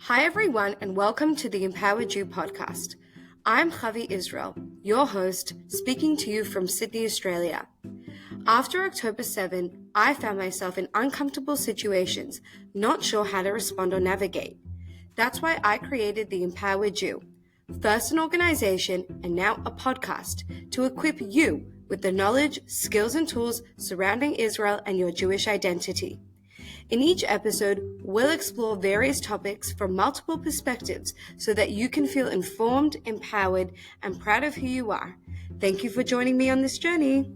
Hi everyone and welcome to the Empowered You podcast. I'm Javi Israel, your host, speaking to you from Sydney, Australia. After October 7, I found myself in uncomfortable situations, not sure how to respond or navigate. That's why I created the Empowered You, first an organization and now a podcast to equip you with the knowledge, skills and tools surrounding Israel and your Jewish identity. In each episode, we'll explore various topics from multiple perspectives so that you can feel informed, empowered, and proud of who you are. Thank you for joining me on this journey.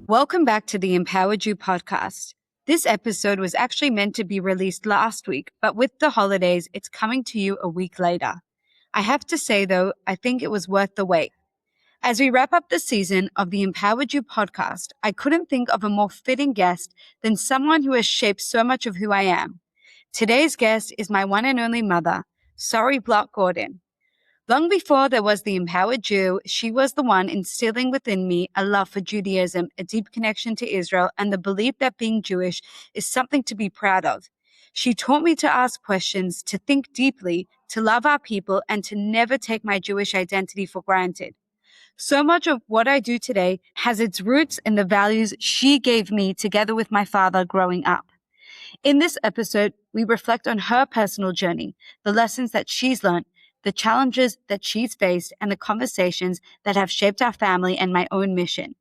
Welcome back to the Empowered You podcast. This episode was actually meant to be released last week, but with the holidays, it's coming to you a week later. I have to say, though, I think it was worth the wait. As we wrap up the season of the Empowered You podcast, I couldn't think of a more fitting guest than someone who has shaped so much of who I am. Today's guest is my one and only mother, Sori Gordon. Long before there was the Empowered Jew, she was the one instilling within me a love for Judaism, a deep connection to Israel, and the belief that being Jewish is something to be proud of. She taught me to ask questions, to think deeply, to love our people, and to never take my Jewish identity for granted. So much of what I do today has its roots in the values she gave me together with my father growing up. In this episode, we reflect on her personal journey, the lessons that she's learned, the challenges that she's faced, and the conversations that have shaped our family and my own mission.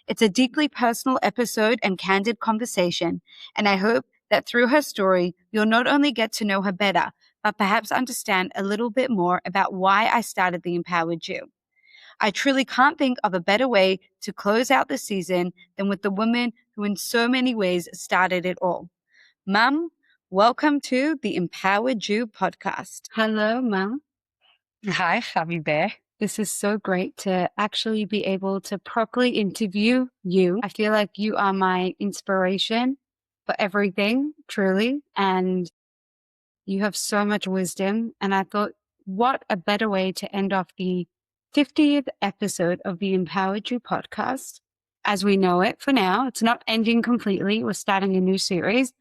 It's a deeply personal episode and candid conversation, and I hope that through her story, you'll not only get to know her better, but perhaps understand a little bit more about why I started the Empowered Jew. I truly can't think of a better way to close out the season than with the woman who in so many ways started it all. Mum, welcome to the Empowered Jew podcast. Hello, Mum. Hi, Javi Bear. This is so great to actually be able to properly interview you. I feel like you are my inspiration for everything, truly, and you have so much wisdom. And I thought, what a better way to end off the 50th episode of the Empowered You podcast as we know it for now. It's not ending completely. We're starting a new series.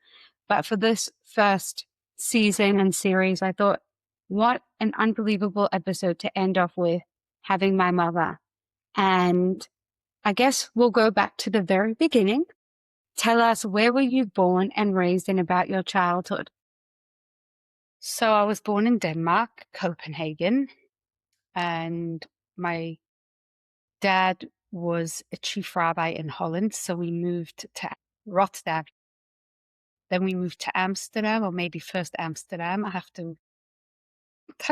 But for this first season and series, I thought, what an unbelievable episode to end off with, having my mother. And I guess we'll go back to the very beginning. Tell us, where were you born and raised and about your childhood? So I was born in Denmark, Copenhagen, and my dad was a chief rabbi in Holland. So we moved to Rotterdam. Then we moved to Amsterdam, or maybe first Amsterdam. I have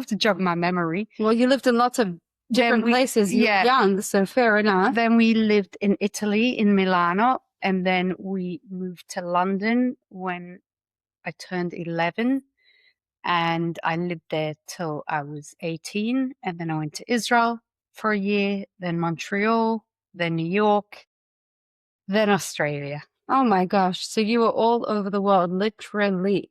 to jog my memory. Well, you lived in lots of different places. You were young, so fair enough. Then we lived in Italy, in Milano, and then we moved to London when I turned 11. And I lived there till I was 18. And then I went to Israel for a year, then Montreal, then New York, then Australia. Oh my gosh. So you were all over the world, literally.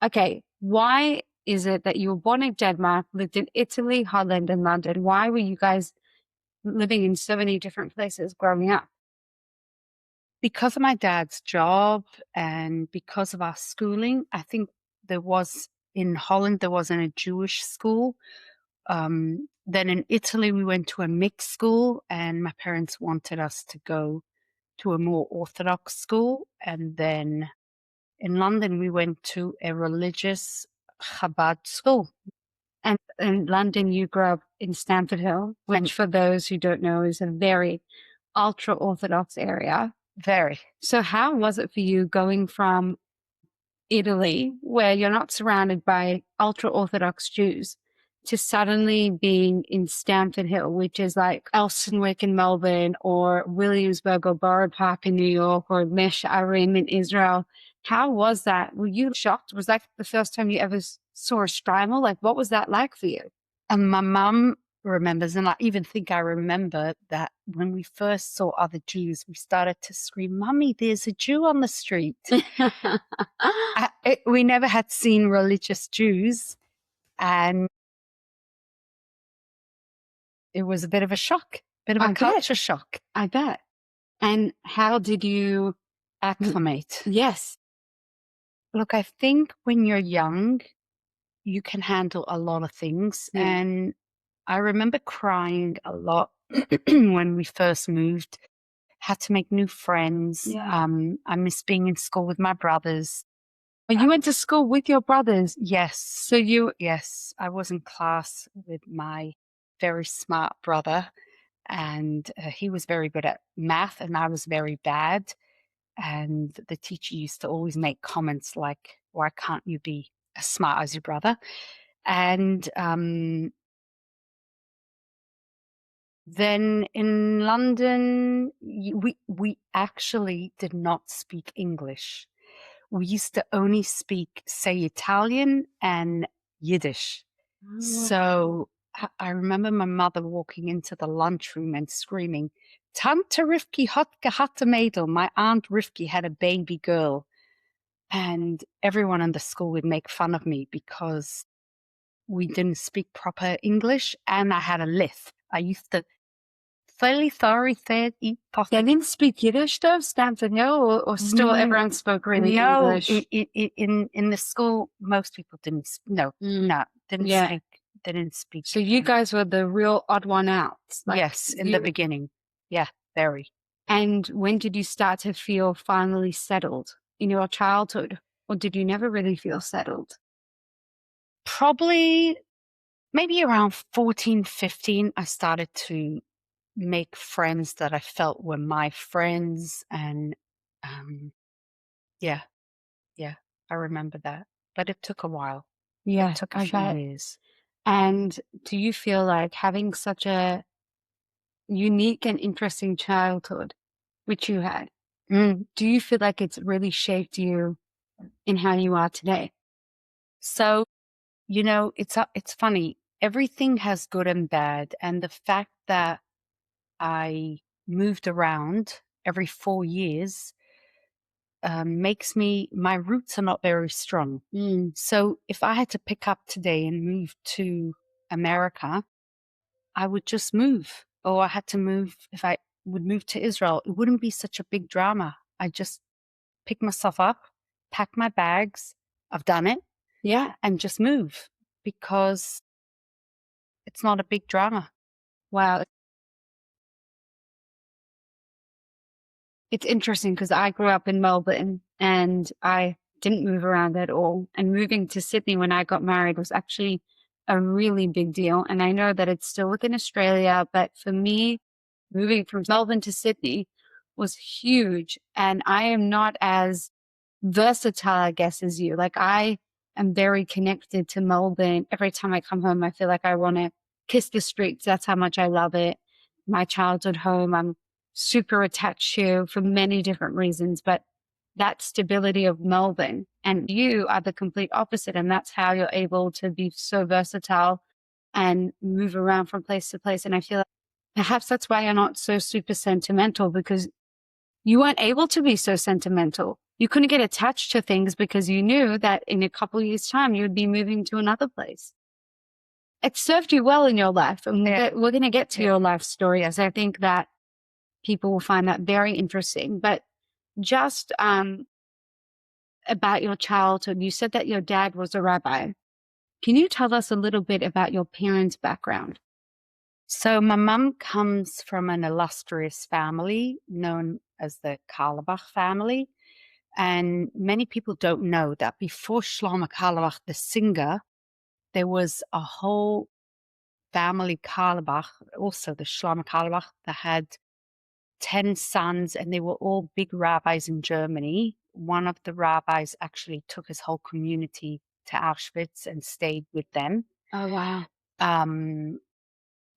Okay. Why is it that you were born in Denmark, lived in Italy, Holland, and London? Why were you guys living in so many different places growing up? Because of my dad's job and because of our schooling, I think in Holland, there wasn't a Jewish school. Then in Italy, we went to a mixed school, and my parents wanted us to go to a more Orthodox school. And then in London, we went to a religious Chabad school. And in London, you grew up in Stamford Hill, which for those who don't know is a very ultra-Orthodox area. Very. So how was it for you going from Italy, where you're not surrounded by ultra-Orthodox Jews, to suddenly being in Stamford Hill, which is like Elsternwick in Melbourne, or Williamsburg or Borough Park in New York, or Mesh Arim in Israel? How was that? Were you shocked? Was that the first time you ever saw a shtreimel? Like, what was that like for you? And my mum remembers, and I even think I remember that when we first saw other Jews, we started to scream, "Mummy, there's a Jew on the street." We never had seen religious Jews, and it was a bit of a shock, bit of a culture shock. I bet. And how did you acclimate? Yes. Look, I think when you're young, you can handle a lot of things. Yeah. And I remember crying a lot when we first moved, had to make new friends. Yeah. I miss being in school with my brothers. Oh, you went to school with your brothers? Yes. So yes, I was in class with my very smart brother, and he was very good at math and I was very bad. And the teacher used to always make comments like, why can't you be as smart as your brother? And then in London, we actually did not speak English. We used to only speak, say, Italian and Yiddish. Oh. So I remember my mother walking into the lunchroom and screaming, Tante Rivki hat gehabt a Mädel. My Aunt Rivki had a baby girl. And everyone in the school would make fun of me because we didn't speak proper English and I had a lisp. I used to fairly sorry said eat pasta. They didn't speak Yiddish though, Stanford, no, or still everyone spoke really English? No, in the school, most people didn't, didn't speak. So you guys were the real odd one out. Like, yes, in the beginning. Yeah, very. And when did you start to feel finally settled? In your childhood, or did you never really feel settled? Probably maybe around 14, 15, I started to make friends that I felt were my friends. And yeah, I remember that. But it took a while. Yeah, it took a few years. And do you feel like having such a unique and interesting childhood, which you had, do you feel like it's really shaped you in how you are today? So, it's funny. Everything has good and bad. And the fact that I moved around every 4 years makes my roots are not very strong. So if I had to pick up today and move to America, I would just move. Or I had to move, if I would move to Israel, it wouldn't be such a big drama. I just pick myself up, pack my bags. I've done it. Yeah. And just move because it's not a big drama. Wow. It's interesting because I grew up in Melbourne and I didn't move around at all. And moving to Sydney when I got married was actually a really big deal. And I know that it's still within Australia, but for me, moving from Melbourne to Sydney was huge. And I am not as versatile, I guess, as you. Like I am very connected to Melbourne. Every time I come home, I feel like I want to kiss the streets. That's how much I love it. My childhood home, I'm super attached to for many different reasons, but that stability of Melbourne and you are the complete opposite. And that's how you're able to be so versatile and move around from place to place. And I feel like perhaps that's why you're not so super sentimental, because you weren't able to be so sentimental. You couldn't get attached to things because you knew that in a couple of years' time, you would be moving to another place. It served you well in your life. And we're going to get to your life story, as I think that people will find that very interesting. But just about your childhood, you said that your dad was a rabbi. Can you tell us a little bit about your parents' background? So my mum comes from an illustrious family known as the Carlebach family. And many people don't know that before Shlomo Carlebach, the singer, there was a whole family Carlebach, also the Shlomo Carlebach, that had 10 sons, and they were all big rabbis in Germany. One of the rabbis actually took his whole community to Auschwitz and stayed with them. Oh, wow.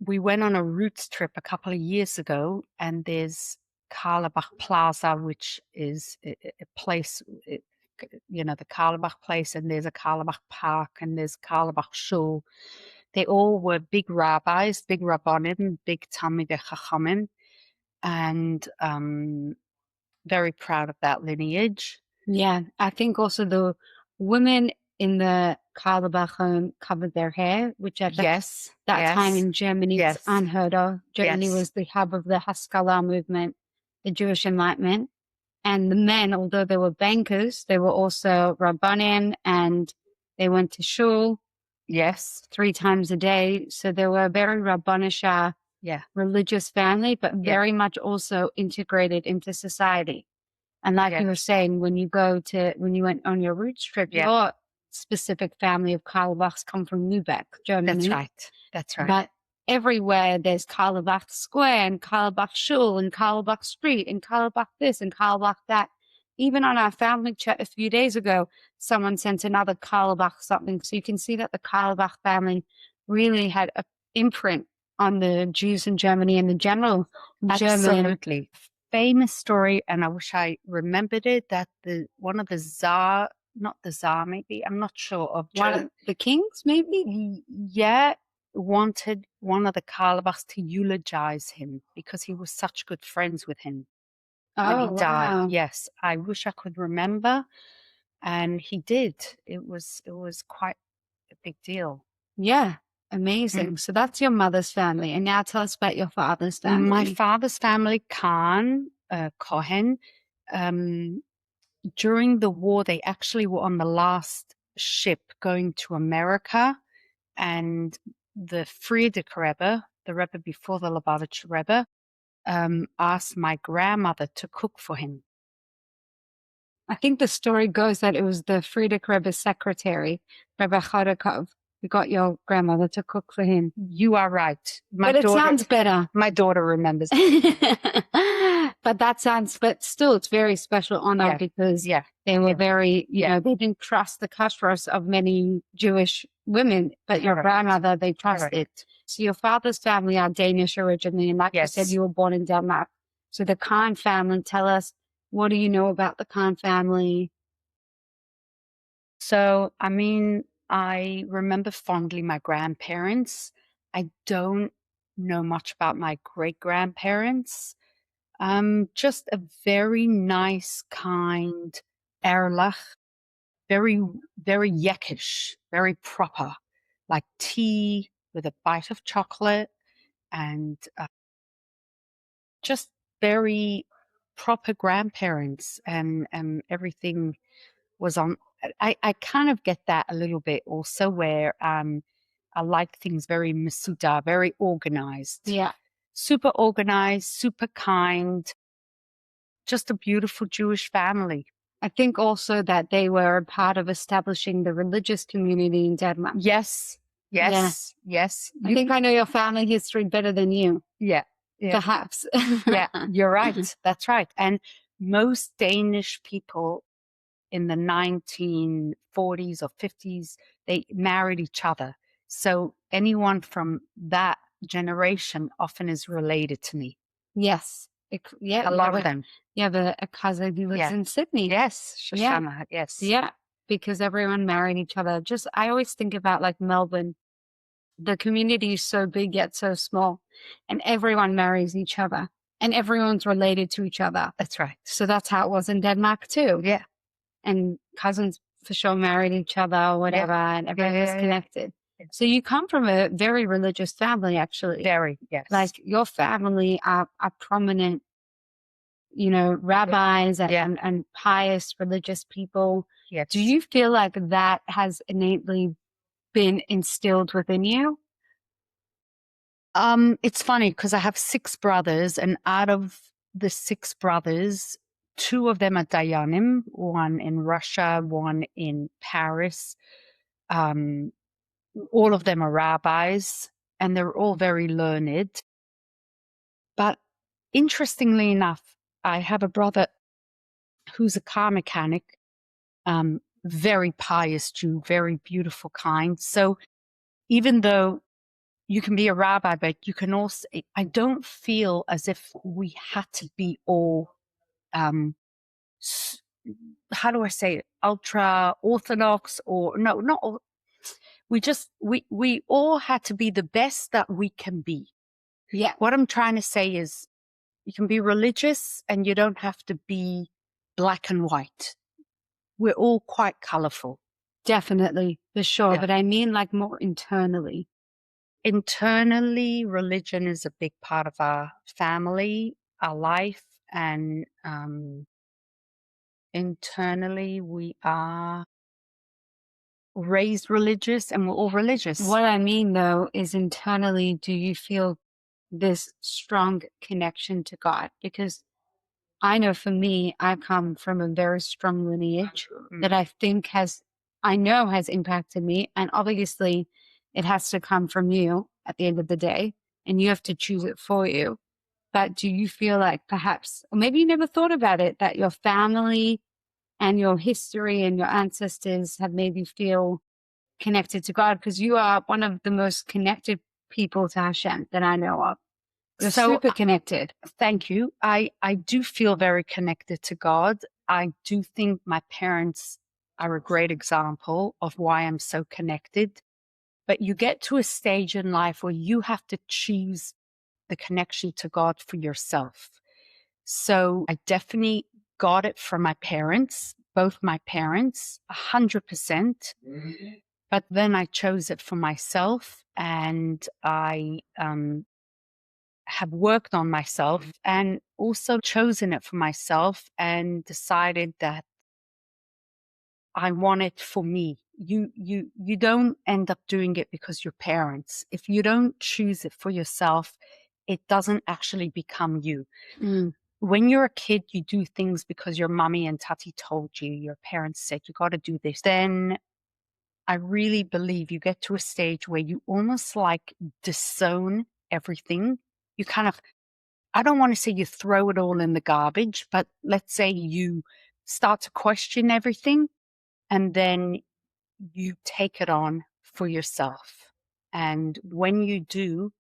We went on a roots trip a couple of years ago, and there's Carlebach Plaza, which is a place, the Carlebach place, and there's a Carlebach Park, and there's Carlebach Shul. They all were big rabbis, big rabbanim, big Talmidei Chachamim, and very proud of that lineage. Yeah, I think also the women in the Carlebach home covered their hair, which at that time in Germany is unheard of. Germany was the hub of the Haskalah movement, the Jewish Enlightenment. And the men, although they were bankers, they were also rabbanim and they went to shul. Yes. 3 times a day. So they were a very Rabbanish Yeah. religious family, but Yeah. very much also integrated into society. And like you were saying, when you went on your roots trip, Yeah. your specific family of Karlbachs come from Lübeck, Germany. That's right. But everywhere there's Karlbach Square and Karlbach Schule and Karlbach Street and Karlbach this and Karlbach that. Even on our family chat a few days ago, someone sent another Karlbach something. So you can see that the Karlbach family really had an imprint on the Jews in Germany and the general Absolutely. Famous story, and I wish I remembered it, that one of the Tsar, not the Tsar maybe, I'm not sure, of one of the kings maybe? Yeah, wanted one of the Karlbachs to eulogize him because he was such good friends with him when he died. Wow. Yes, I wish I could remember, and he did. It was quite a big deal. Yeah, amazing. So that's your mother's family, and now tell us about your father's family. My father's family, Cohen. During the war, they actually were on the last ship going to America, and the Friedrich Rebbe, the Rebbe before the Lubavitch Rebbe, asked my grandmother to cook for him. I think the story goes that it was the Friedrich Rebbe's secretary, Rebbe Chodakov, who got your grandmother to cook for him. You are right. But it sounds better. My daughter remembers. But still, it's very special honor because they were very, they didn't trust the kashrus of many Jewish women, but your grandmother, they trusted. So your father's family are Danish originally, and like you said, you were born in Denmark. So the Khan family, tell us, what do you know about the Khan family? So, I mean, I remember fondly my grandparents. I don't know much about my great grandparents. Just a very nice, kind, erlach, very, very yeckish, very proper, like tea with a bite of chocolate, and just very proper grandparents, and everything was on. I kind of get that a little bit also, where I like things very masuda, very organized. Yeah. Super organized, super kind, just a beautiful Jewish family. I think also that they were a part of establishing the religious community in Denmark. Yes. I think I know your family history better than you. Yeah. Perhaps. Yeah, you're right. That's right. And most Danish people in the 1940s or 50s, they married each other. So anyone from that generation often is related to me. Yes. A lot of them. You have a cousin who lives in Sydney. Yes, Shoshana, yes. Yeah, because everyone married each other. I always think about like Melbourne. The community is so big yet so small, and everyone marries each other, and everyone's related to each other. That's right. So that's how it was in Denmark too. Yeah. And cousins for sure married each other or whatever, and everyone was connected. Yeah. So you come from a very religious family, actually. Very, yes. Like your family are prominent, rabbis and pious religious people. Yes. Do you feel like that has innately been instilled within you? It's funny because I have 6 brothers, and out of the 6 brothers, 2 of them are Dayanim, one in Russia, one in Paris. All of them are rabbis, and they're all very learned. But interestingly enough, I have a brother who's a car mechanic, very pious Jew, very beautiful, kind. So even though you can be a rabbi, but you can also, I don't feel as if we had to be all, how do I say it, ultra orthodox, or no, not all. We all had to be the best that we can be. Yeah. What I'm trying to say is you can be religious and you don't have to be black and white. We're all quite colorful. Definitely, for sure. Yeah. But I mean like more internally. Internally, religion is a big part of our family, our life, and internally we are raised religious and we're all religious. What I mean, though, is internally, do you feel this strong connection to God? Because I know for me, I come from a very strong lineage that I think has impacted me. And obviously, it has to come from you at the end of the day, and you have to choose it for you. But do you feel like perhaps, or maybe you never thought about it, that your family and your history and your ancestors have made you feel connected to God? Because you are one of the most connected people to Hashem that I know of. You're super connected. Thank you. I do feel very connected to God. I do think my parents are a great example of why I'm so connected. But you get to a stage in life where you have to choose the connection to God for yourself. So I definitely got it from my parents, both my parents, 100%. But then I chose it for myself, and I have worked on myself and also chosen it for myself and decided that I want it for me. You don't end up doing it because your parents. If you don't choose it for yourself, it doesn't actually become you. When you're a kid, you do things because your mommy and tati told you, your parents said, you got to do this. Then I really believe you get to a stage where you almost like disown everything. You kind of, I don't want to say you throw it all in the garbage, but let's say you start to question everything and then you take it on for yourself. And when you do,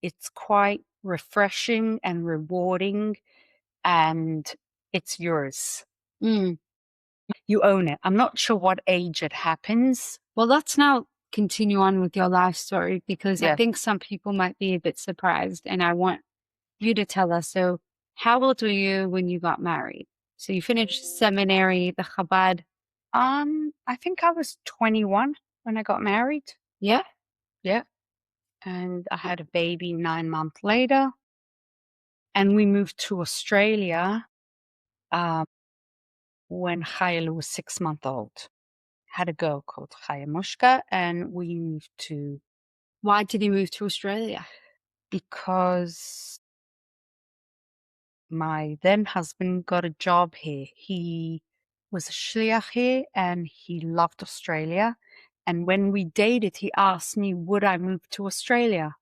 it's quite refreshing and rewarding, and it's yours. You own it. I'm not sure what age it happens. Well, let's now continue on with your life story, because I think some people might be a bit surprised, and I want you to tell us. So how old were you when you got married? So you finished seminary, the Chabad. I think I was 21 when I got married. Yeah. Yeah. And I had a baby 9 months later. And we moved to Australia when Chayel was 6 months old. Had a girl called Chaya Mushka, and we moved to... Why did you move to Australia? Because my then husband got a job here. He was a shliach here and he loved Australia. And when we dated, he asked me, would I move to Australia?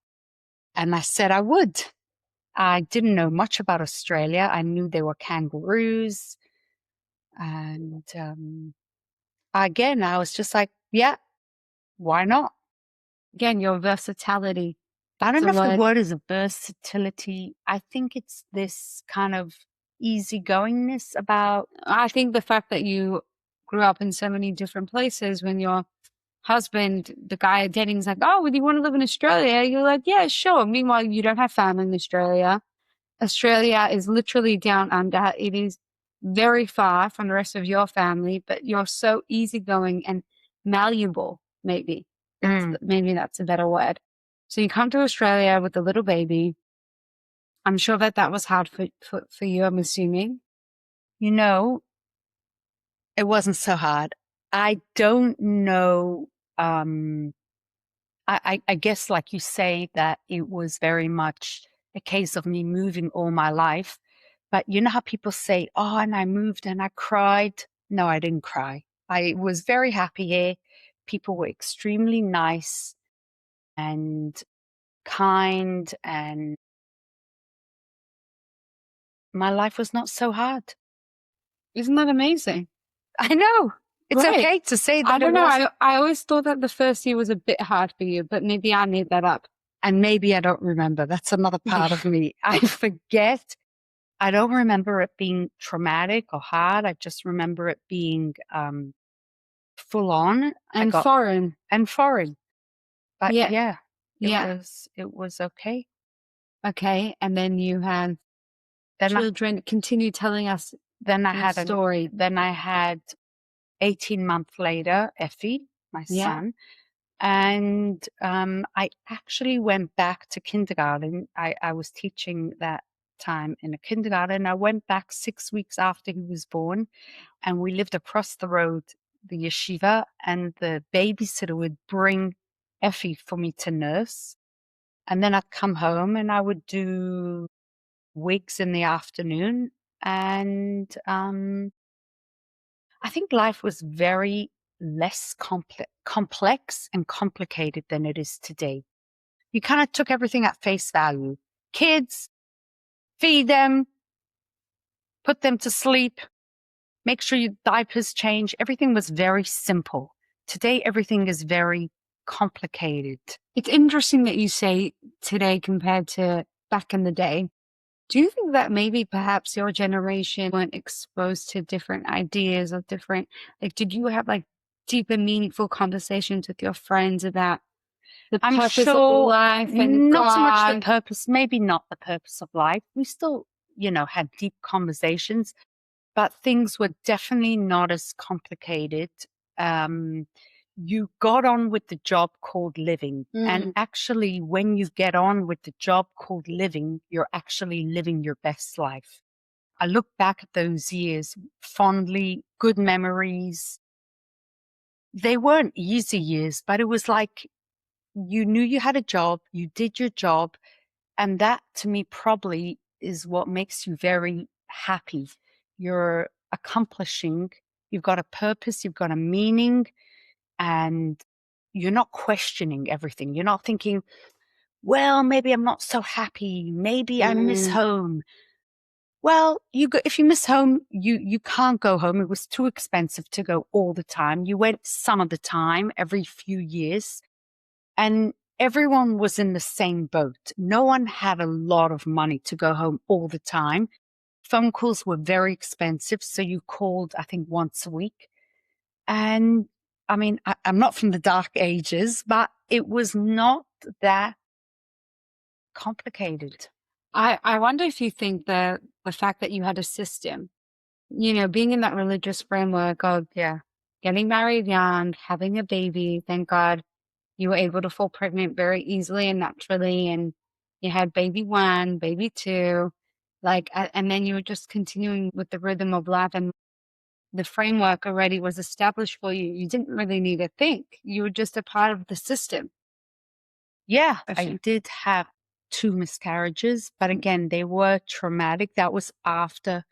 And I said I would. I didn't know much about Australia. I knew there were kangaroos. And again, I was just like, yeah, why not? Again, your versatility. I don't know if the word is a versatility. I think it's this kind of easygoingness about... I think the fact that you grew up in so many different places, when your husband, the guy dating, is like, oh, would you want to live in Australia? You're like, yeah, sure. Meanwhile, you don't have family in Australia. Australia is literally down under. It is very far from the rest of your family, but you're so easygoing and malleable, maybe. Maybe that's a better word. So you come to Australia with a little baby. I'm sure that was hard for you, I'm assuming. You know, it wasn't so hard. I don't know. I guess, like you say, that it was very much a case of me moving all my life. But you know how people say, oh, and I moved and I cried? No, I didn't cry. I was very happy here. People were extremely nice and kind, and my life was not so hard. Isn't that amazing? I know. It's okay to say that. I don't know. I always thought that the first year was a bit hard for you, but maybe I made that up. And maybe I don't remember. That's another part of me. I forget. I don't remember it being traumatic or hard. I just remember it being full on and foreign. But it was okay. Okay, and then you had children. Continue telling us. Then I had a story. Then I had 18 months later, Effie, my son. And I actually went back to kindergarten. I was teaching that time in a kindergarten. I went back 6 weeks after he was born, and we lived across the road the yeshiva, and the babysitter would bring Effie for me to nurse. And then I'd come home and I would do wigs in the afternoon. And I think life was very less complex and complicated than it is today. You kind of took everything at face value. Kids, feed them, put them to sleep, make sure your diapers change. Everything was very simple. Today, everything is very complicated. It's interesting that you say today compared to back in the day. Do you think that maybe perhaps your generation weren't exposed to different ideas or different, like, did you have like deep and meaningful conversations with your friends about the purpose of life and not God? so much the purpose, maybe not the purpose of life. We still, had deep conversations, but things were definitely not as complicated. You got on with the job called living. And actually, when you get on with the job called living, you're actually living your best life. I look back at those years fondly, good memories. They weren't easy years, but it was like you knew you had a job, you did your job. And that to me probably is what makes you very happy. You're accomplishing, you've got a purpose, you've got a meaning, and you're not questioning everything. You're not thinking, well, maybe I'm not so happy. Maybe I miss home. Well, if you miss home, you can't go home. It was too expensive to go all the time. You went some of the time, every few years. And everyone was in the same boat. No one had a lot of money to go home all the time. Phone calls were very expensive. So you called, I think, once a week. And I mean, I'm not from the dark ages, but it was not that complicated. I wonder if you think the fact that you had a system, being in that religious framework of getting married young, having a baby, thank God you were able to fall pregnant very easily and naturally, and you had baby 1, baby 2, and then you were just continuing with the rhythm of life, and the framework already was established for you. You didn't really need to think. You were just a part of the system. Yeah, I did have 2 miscarriages, but again, they were traumatic. That was after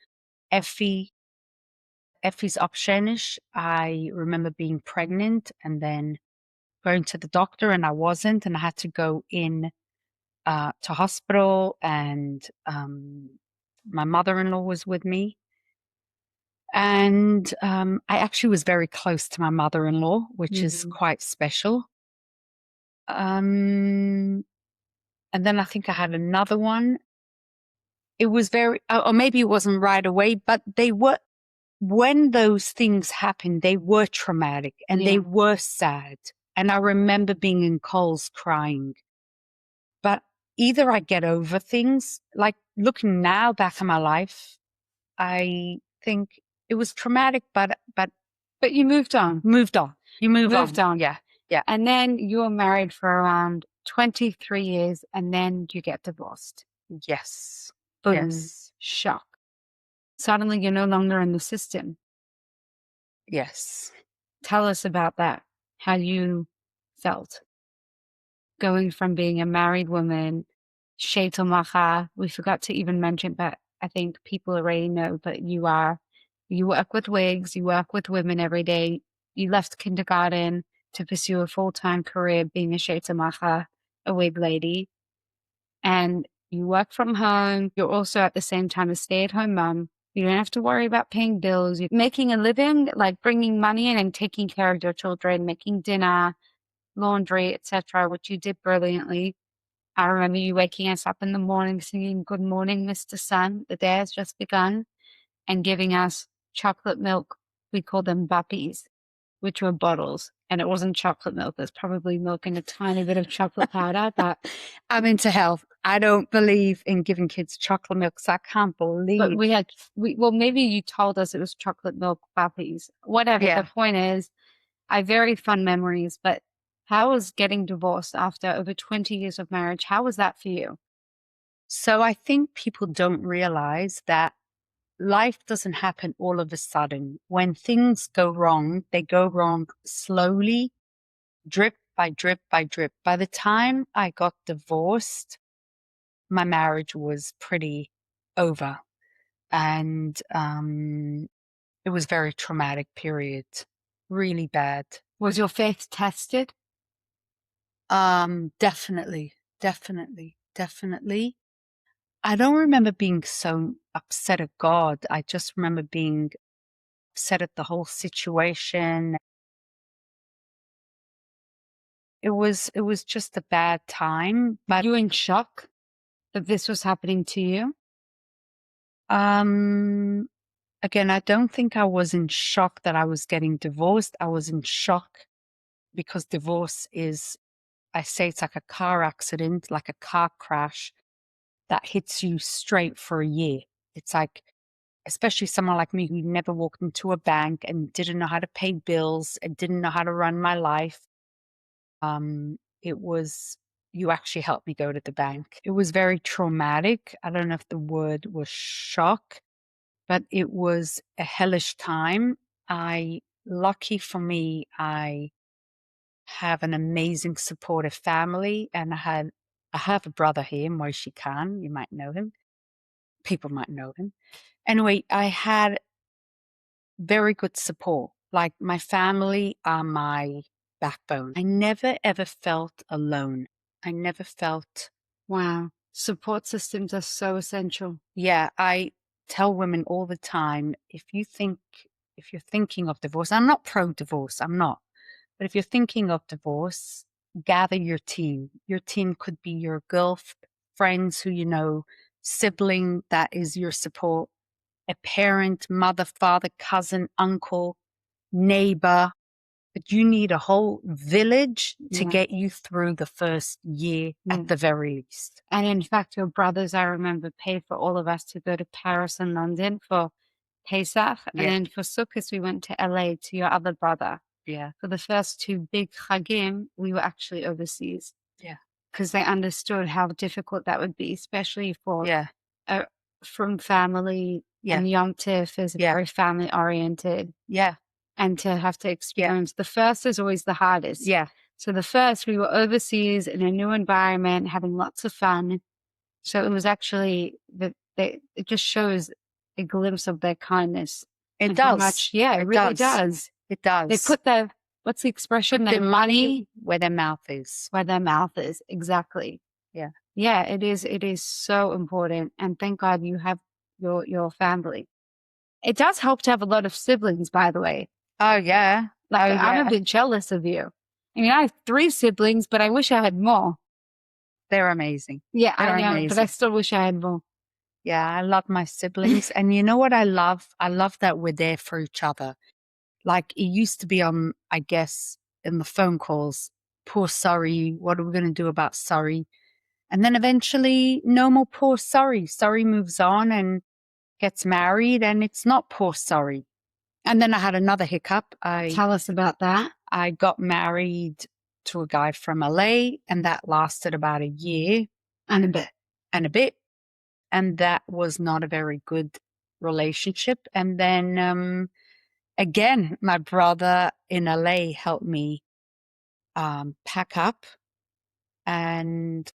Effie's Abschenisch. I remember being pregnant and then going to the doctor, and I wasn't, and I had to go in to hospital, and my mother-in-law was with me. And I actually was very close to my mother-in-law, which is quite special. And then I think I had another one. It was or maybe it wasn't right away, but when those things happened, they were traumatic and they were sad. And I remember being in Coles crying. But either I get over things, like looking now back in my life, I think it was traumatic, but you moved on. You moved on. Yeah. And then you were married for around 23 years, and then you get divorced. Yes. Boom. Yes. Shock. Suddenly you're no longer in the system. Yes. Tell us about that, how you felt. Going from being a married woman, Sheitel Macha, we forgot to even mention, but I think people already know, but you work with wigs, you work with women every day. You left kindergarten to pursue a full-time career being a Sheitel Macha, a wig lady. And you work from home. You're also at the same time a stay-at-home mom. You don't have to worry about paying bills. You're making a living, like bringing money in and taking care of your children, making dinner, laundry, etc., which you did brilliantly. I remember you waking us up in the morning singing "Good Morning, Mr. Sun, the day has just begun," and giving us chocolate milk. We called them buppies, which were bottles. And it wasn't chocolate milk. There's probably milk and a tiny bit of chocolate powder, but I'm into health. I don't believe in giving kids chocolate milk, so I can't believe. But maybe you told us it was chocolate milk buppies. Whatever. The point is, I have very fun memories, but how was getting divorced after over 20 years of marriage? How was that for you? So I think people don't realize that life doesn't happen all of a sudden. When things go wrong, they go wrong slowly, drip by drip by drip. By the time I got divorced, my marriage was pretty over. And it was very traumatic period, really bad. Was your faith tested? Definitely. I don't remember being so upset at God. I just remember being upset at the whole situation. It was just a bad time. But Were you in shock that this was happening to you? again, I don't think I was in shock that I was getting divorced. I was in shock because divorce is, I say it's like a car accident, like a car crash that hits you straight for a year. It's like, especially someone like me who never walked into a bank and didn't know how to pay bills and didn't know how to run my life. It was, you actually helped me go to the bank. It was very traumatic. I don't know if the word was shock, but it was a hellish time. Lucky for me, I have an amazing supportive family, and I have a brother here, Moshe Khan. You might know him. People might know him. Anyway, I had very good support. Like, my family are my backbone. I never ever felt alone. I never felt. Wow. Support systems are so essential. Yeah, I tell women all the time, if you're thinking of divorce, I'm not pro-divorce, I'm not. But if you're thinking of divorce, gather your team. Your team could be your friends who you know, sibling that is your support, a parent, mother, father, cousin, uncle, neighbor. But you need a whole village to get you through the first year at the very least. And in fact, your brothers, I remember, paid for all of us to go to Paris and London for Pesach. And then for Sukkot, we went to LA to your other brother. Yeah. For the first two big Chagim, we were actually overseas. Yeah. Because they understood how difficult that would be, especially for from family. And Yom Tif is very family oriented. Yeah. And to have to experience the first is always the hardest. Yeah. So the first, we were overseas in a new environment, having lots of fun. So it was actually it just shows a glimpse of their kindness. It does. It really does. It does. They put what's the expression? Their money where their mouth is. Where their mouth is. Exactly. Yeah. Yeah, it is. It is so important. And thank God you have your family. It does help to have a lot of siblings, by the way. Oh, yeah. I'm a bit jealous of you. I mean, I have 3 siblings, but I wish I had more. They're amazing. Yeah, I know, but I still wish I had more. Yeah, I love my siblings. And you know what I love? I love that we're there for each other. Like, it used to be on, I guess, in the phone calls, poor Sori, what are we going to do about Sori? And then eventually, no more poor Sori. Sori moves on and gets married, and it's not poor Sori. And then I had another hiccup. Tell us about that. I got married to a guy from LA, and that lasted about a year. And a bit. And that was not a very good relationship. And then, again, my brother in LA helped me pack up, and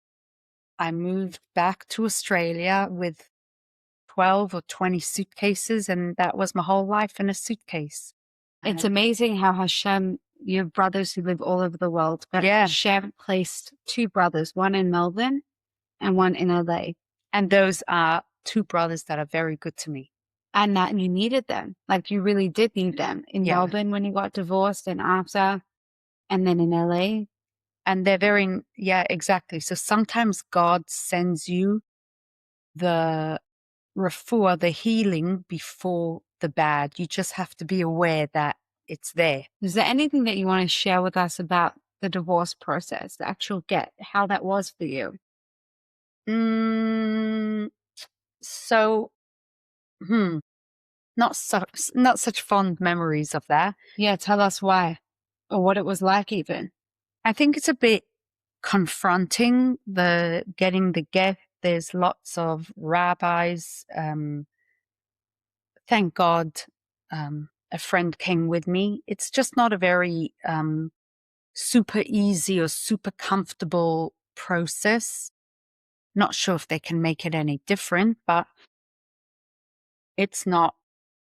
I moved back to Australia with 12 or 20 suitcases, and that was my whole life in a suitcase. It's amazing how Hashem, you have brothers who live all over the world, but Hashem placed 2 brothers, one in Melbourne and one in LA. And those are 2 brothers that are very good to me. And that you needed them. Like, you really did need them in Melbourne when you got divorced, and after, and then in LA. And they're very, exactly. So sometimes God sends you the refuah, the healing, before the bad. You just have to be aware that it's there. Is there anything that you want to share with us about the divorce process, the actual how that was for you? So, not such fond memories of that. Yeah, tell us why, or what it was like even. I think it's a bit confronting, getting the get. There's lots of rabbis thank God, a friend came with me. It's just not a very super easy or super comfortable process. Not sure if they can make it any different, but it's not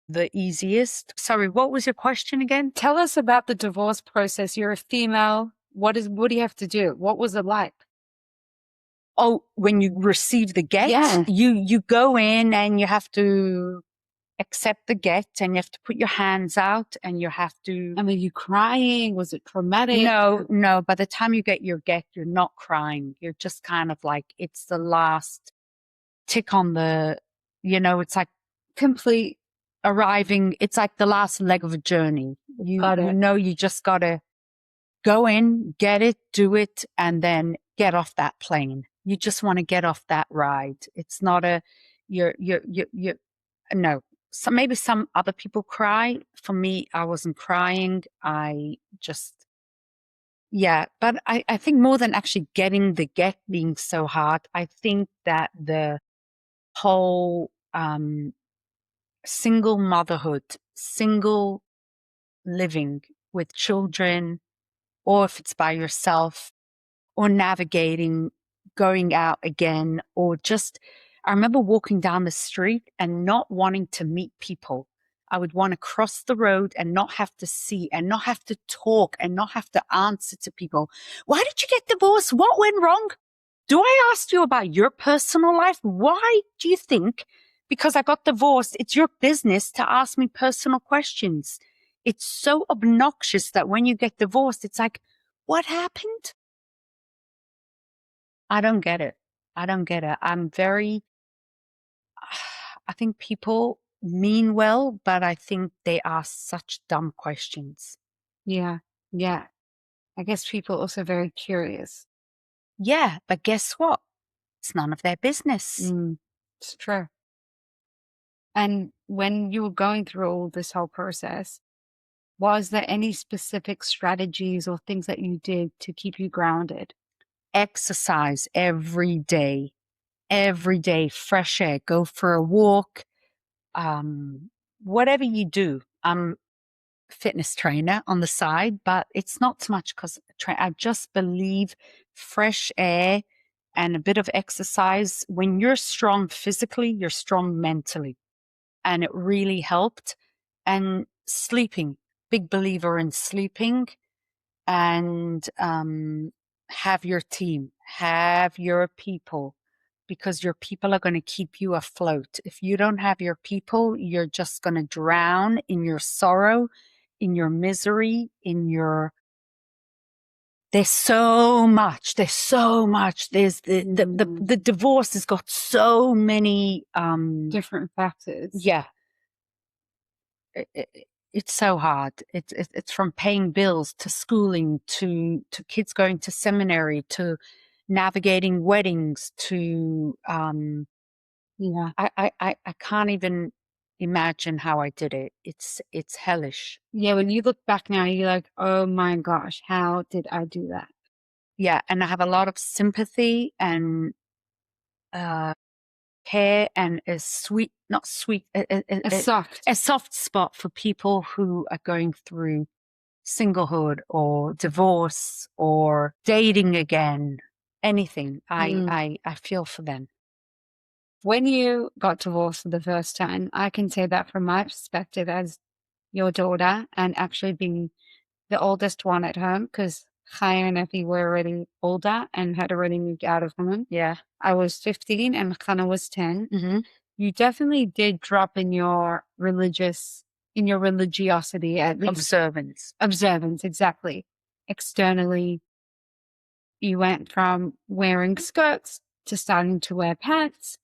the easiest. Sorry, what was your question again? Tell us about the divorce process. You're a female. What do you have to do? What was it like? Oh, when you receive the get, Yeah. you go in and you have to accept the get, and you have to put your hands out, and you have to. I mean, you crying? Was it traumatic? No. By the time you get your get, you're not crying. You're just kind of like, it's the last tick on the, it's like complete arriving. It's like the last leg of a journey. You just gotta go in, get it, do it, and then get off that plane. You just want to get off that ride. It's not no. So maybe some other people cry. For me, I wasn't crying. I just, but I think more than actually getting the get being so hard, I think that the whole single motherhood, single living with children, or if it's by yourself, or navigating, going out again, or just, I remember walking down the street and not wanting to meet people. I would want to cross the road and not have to see and not have to talk and not have to answer to people. Why did you get divorced? What went wrong? Do I ask you about your personal life? Why do you think because I got divorced, it's your business to ask me personal questions? It's so obnoxious that when you get divorced, it's like, what happened? I don't get it. I think people mean well, but I think they ask such dumb questions. Yeah. I guess people are also very curious. Yeah, but guess what? It's none of their business. It's true. And when you were going through all this whole process, was there any specific strategies or things that you did to keep you grounded? Exercise every day, fresh air, go for a walk, whatever you do. I'm a fitness trainer on the side, but it's not so much because I just believe fresh air and a bit of exercise. When you're strong physically, you're strong mentally. And it really helped. And sleeping, big believer in sleeping. And have your team, have your people, because your people are going to keep you afloat. If you don't have your people, you're just going to drown in your sorrow, in your misery, there's so much. There's the divorce has got so many different factors. Yeah. It's so hard. It's from paying bills to schooling to kids going to seminary to navigating weddings to I can't even imagine how I did it. It's hellish. Yeah, when you look back now, you're like, oh my gosh, how did I do that? Yeah, and I have a lot of sympathy and care and a soft spot for people who are going through singlehood or divorce or dating again, anything. I feel for them. When you got divorced for the first time, I can say that from my perspective as your daughter and actually being the oldest one at home, because Chaya and Effie were already older and had already moved out of home. Yeah. I was 15 and Chana was 10. Mm-hmm. You definitely did drop in your religiosity at least. Observance, exactly. Externally, you went from wearing skirts to starting to wear pants.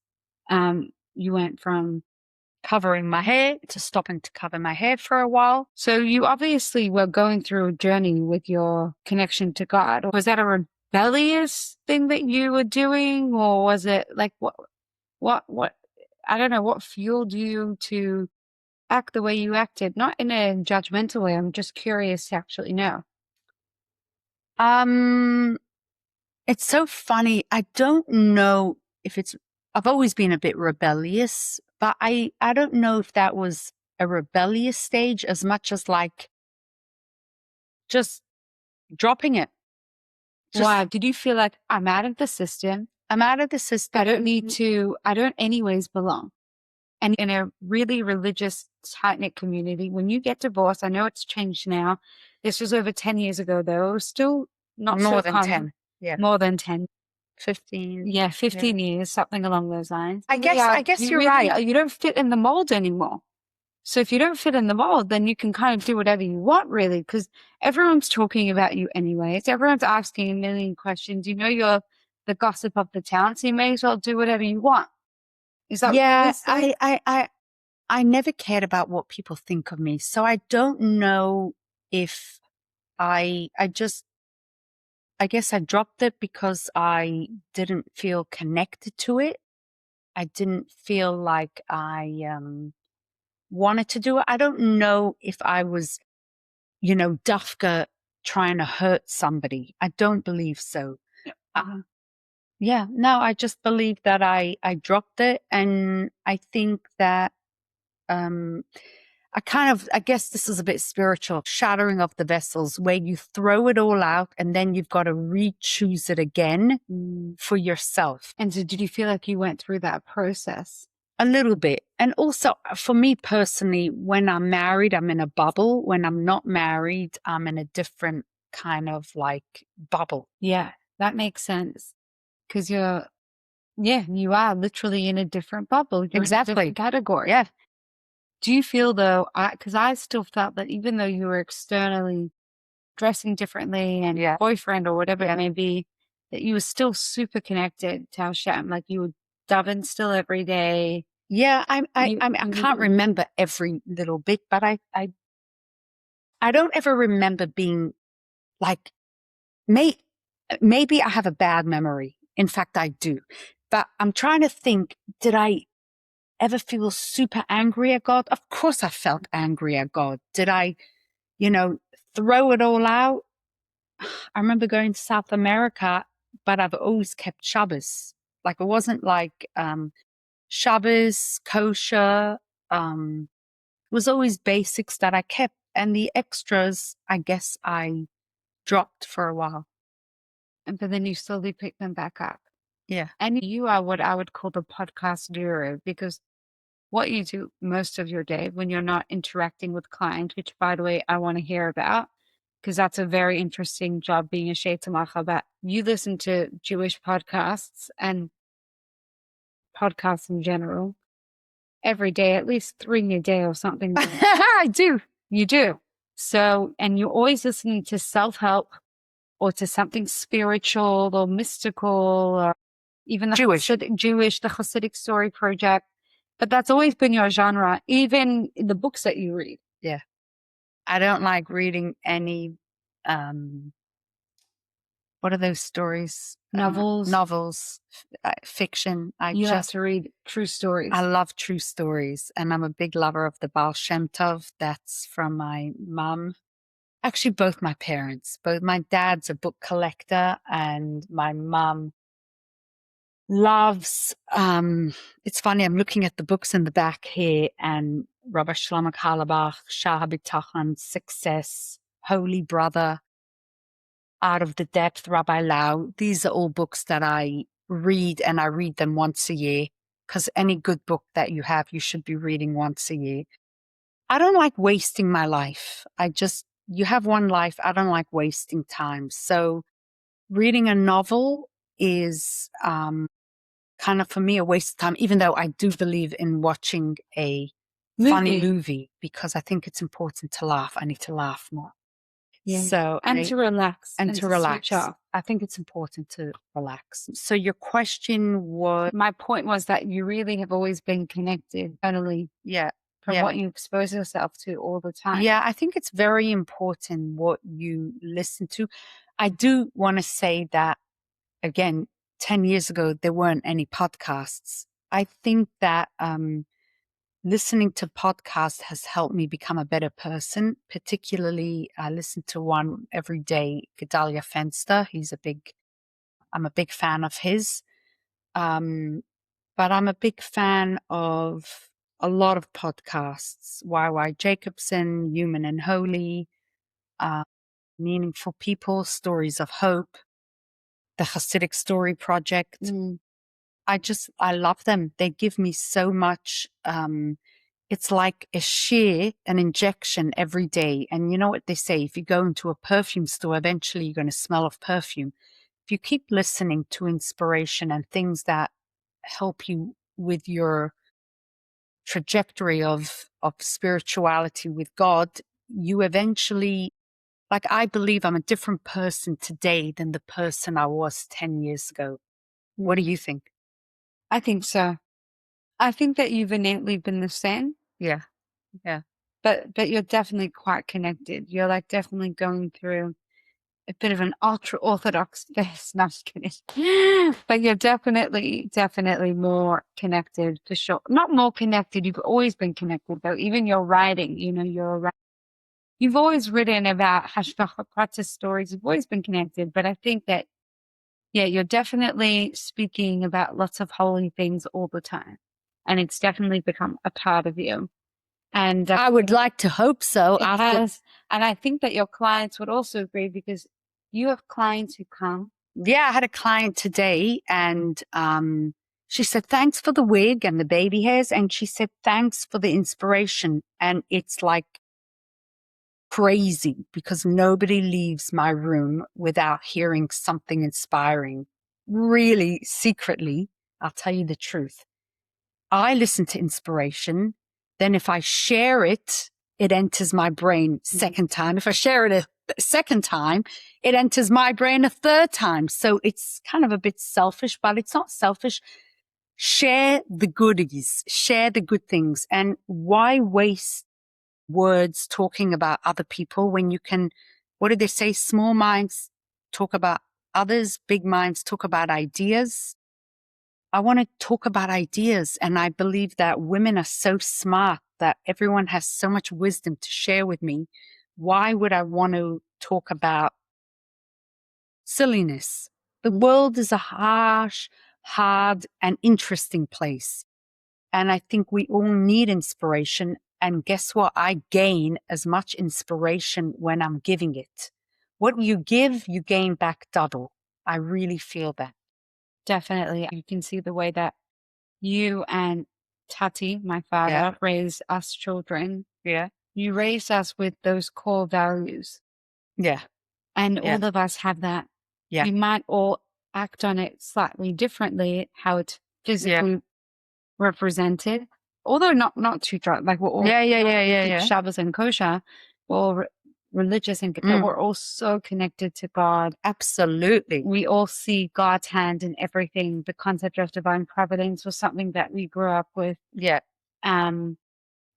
You went from covering my hair to stopping to cover my hair for a while. So you obviously were going through a journey with your connection to God. Was that a rebellious thing that you were doing, or was it like what I don't know, what fueled you to act the way you acted? Not in a judgmental way. I'm just curious to actually know. It's so funny. I don't know if I've always been a bit rebellious, but I don't know if that was a rebellious stage as much as like just dropping it. Why? Did you feel like I'm out of the system? I'm out of the system. I don't anyways belong. And in a really religious, tight-knit community, when you get divorced, I know it's changed now. This was over 10 years ago, though. It was still not more so than common. 10. Yeah. More than 10. 15. Yeah, 15 years, something along those lines. I guess you're right. You don't fit in the mold anymore. So if you don't fit in the mold, then you can kind of do whatever you want, really, because everyone's talking about you anyways. Everyone's asking a million questions. You know, you're the gossip of the town, so you may as well do whatever you want. Is that I never cared about what people think of me. So I don't know if I guess I dropped it because I didn't feel connected to it. I didn't feel like I wanted to do it. I don't know if I was, Dufka trying to hurt somebody. I don't believe so. No, I just believe that I dropped it. And I think that I guess this is a bit spiritual, shattering of the vessels, where you throw it all out and then you've got to re-choose it again for yourself. And so did you feel like you went through that process? A little bit. And also for me personally, when I'm married, I'm in a bubble. When I'm not married, I'm in a different kind of like bubble. Yeah, that makes sense. Because you are literally in a different bubble. You're exactly. In a different category. Yeah. Do you feel though, because I still felt that even though you were externally dressing differently and boyfriend or whatever it may be, that you were still super connected to Hashem, like you would daven still every day. Yeah, I can't remember every little bit, but I don't ever remember being like, maybe I have a bad memory. In fact, I do. But I'm trying to think, did I ever feel super angry at God? Of course I felt angry at God. Did I, throw it all out? I remember going to South America, but I've always kept Shabbos. Like it wasn't like Shabbos, kosher, it was always basics that I kept. And the extras, I guess I dropped for a while. But then you slowly picked them back up. Yeah. And you are what I would call the podcast guru, because what you do most of your day when you're not interacting with clients, which by the way, I want to hear about, because that's a very interesting job being a Sheitamach, but you listen to Jewish podcasts and podcasts in general every day, at least 3 a day or something. I do. You do. So, and you're always listening to self-help or to something spiritual or mystical or even the Jewish, the Hasidic Story Project. But that's always been your genre, even in the books that you read. Yeah. I don't like reading any, what are those stories? Novels, fiction. You have to read true stories. I love true stories. And I'm a big lover of the Baal Shem Tov. That's from my mom. Actually, both my parents. Both my dad's a book collector and my mom loves, it's funny, I'm looking at the books in the back here and Rabbi Shlomo Carlebach, Shah HaBitachon, Success, Holy Brother, Out of the Depth, Rabbi Lau. These are all books that I read, and I read them once a year, because any good book that you have, you should be reading once a year. I don't like wasting my life. You have one life. I don't like wasting time. So reading a novel is kind of, for me, a waste of time, even though I do believe in watching a funny movie, because I think it's important to laugh. I need to laugh more. Yeah. So to relax. And to relax. I think it's important to relax. So your question was? My point was that you really have always been connected, totally. Yeah. From what you expose yourself to all the time. Yeah, I think it's very important what you listen to. I do want to say that, again, 10 years ago, there weren't any podcasts. I think that listening to podcasts has helped me become a better person. Particularly, I listen to one every day, Gedalia Fenster. I'm a big fan of his. But I'm a big fan of a lot of podcasts, YY Jacobson, Human and Holy, Meaningful People, Stories of Hope, the Hasidic Story Project. I love them. They give me so much. It's like a shear, an injection every day. And you know what they say? If you go into a perfume store, eventually you're going to smell of perfume. If you keep listening to inspiration and things that help you with your trajectory of spirituality with God, you eventually, like, I believe I'm a different person today than the person I was 10 years ago. What do you think? I think so. I think that you've innately been the same. Yeah. Yeah. But you're definitely quite connected. You're like definitely going through a bit of an ultra orthodox phase. No, I'm just kidding. But you're definitely more connected for sure. Not more connected. You've always been connected though. Even your writing, you've always written about hashgacha pratis stories. You've always been connected. But I think that, yeah, you're definitely speaking about lots of holy things all the time. And it's definitely become a part of you. And I would like to hope so. And I think that your clients would also agree, because you have clients who come. Yeah, I had a client today, and she said, thanks for the wig and the baby hairs. And she said, thanks for the inspiration. And it's like crazy, because nobody leaves my room without hearing something inspiring. Really, secretly, I'll tell you the truth. I listen to inspiration. Then if I share it, it enters my brain second time. If I share it a second time, it enters my brain a third time. So it's kind of a bit selfish, but it's not selfish. Share the goodies, share the good things. And why waste words talking about other people when you can, what did they say? Small minds talk about others, big minds talk about ideas. I want to talk about ideas, and I believe that women are so smart that everyone has so much wisdom to share with me. Why would I want to talk about silliness? The world is a harsh, hard, and interesting place. And I think we all need inspiration. And guess what? I gain as much inspiration when I'm giving it. What you give, you gain back double. I really feel that. Definitely. You can see the way that you and Tati, my father, raised us children. Yeah. You raised us with those core values. Yeah. And all of us have that. Yeah. We might all act on it slightly differently, how it's physically represented. Although not too drunk, like we're all Shabbos and kosher, we're all religious, and but we're all so connected to God. Absolutely. We all see God's hand in everything. The concept of divine providence was something that we grew up with. Yeah. And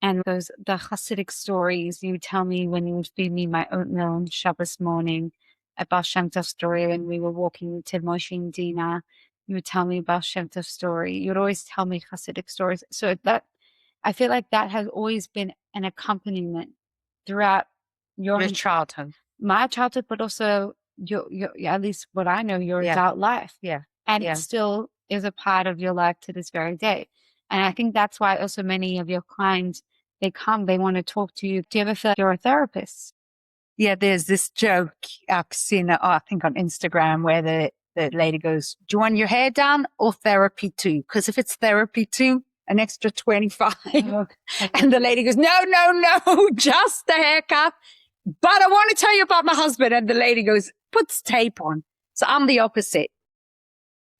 the Hasidic stories you tell me when you would feed me my oatmeal on Shabbos morning, a Baal Shem Tov story when we were walking to Moshe and Dina. You would tell me about Shem Tov story. You would always tell me Hasidic stories. So that, I feel like that has always been an accompaniment throughout your childhood, my childhood, but also your at least what I know, your adult life. Yeah. And it still is a part of your life to this very day. And I think that's why also many of your clients, they come, they want to talk to you. Do you ever feel like you're a therapist? Yeah, there's this joke I've seen, I think on Instagram, where the lady goes, do you want your hair done or therapy too? Because if it's therapy too, an extra 25. And the lady goes, no, just the haircut. But I want to tell you about my husband. And the lady goes, puts tape on. So I'm the opposite.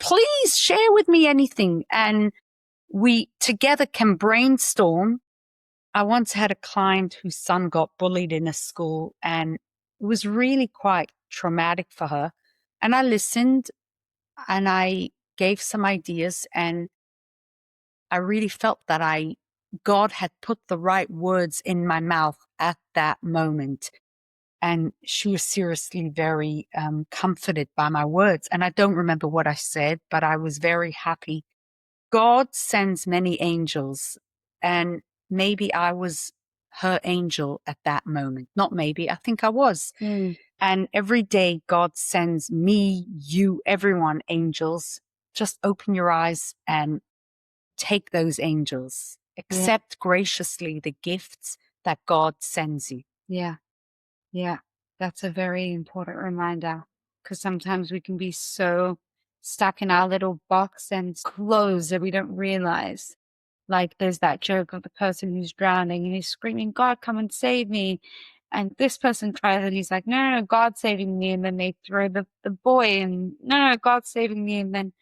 Please share with me anything. And we together can brainstorm. I once had a client whose son got bullied in a school, and it was really quite traumatic for her. And I listened and I gave some ideas, and I really felt that God had put the right words in my mouth at that moment. And she was seriously very comforted by my words. And I don't remember what I said, but I was very happy. God sends many angels, and maybe I was her angel at that moment. Not maybe, I think I was. And every day God sends me, you, everyone, angels. Just open your eyes and take those angels Accept graciously the gifts that God sends you. Yeah. Yeah. That's a very important reminder, because sometimes we can be so stuck in our little box and closed that we don't realize. Like there's that joke of the person who's drowning and he's screaming, God, come and save me. And this person tries it. He's like, no, no, no, God's saving me. And then they throw the boy and no, no, God's saving me. And then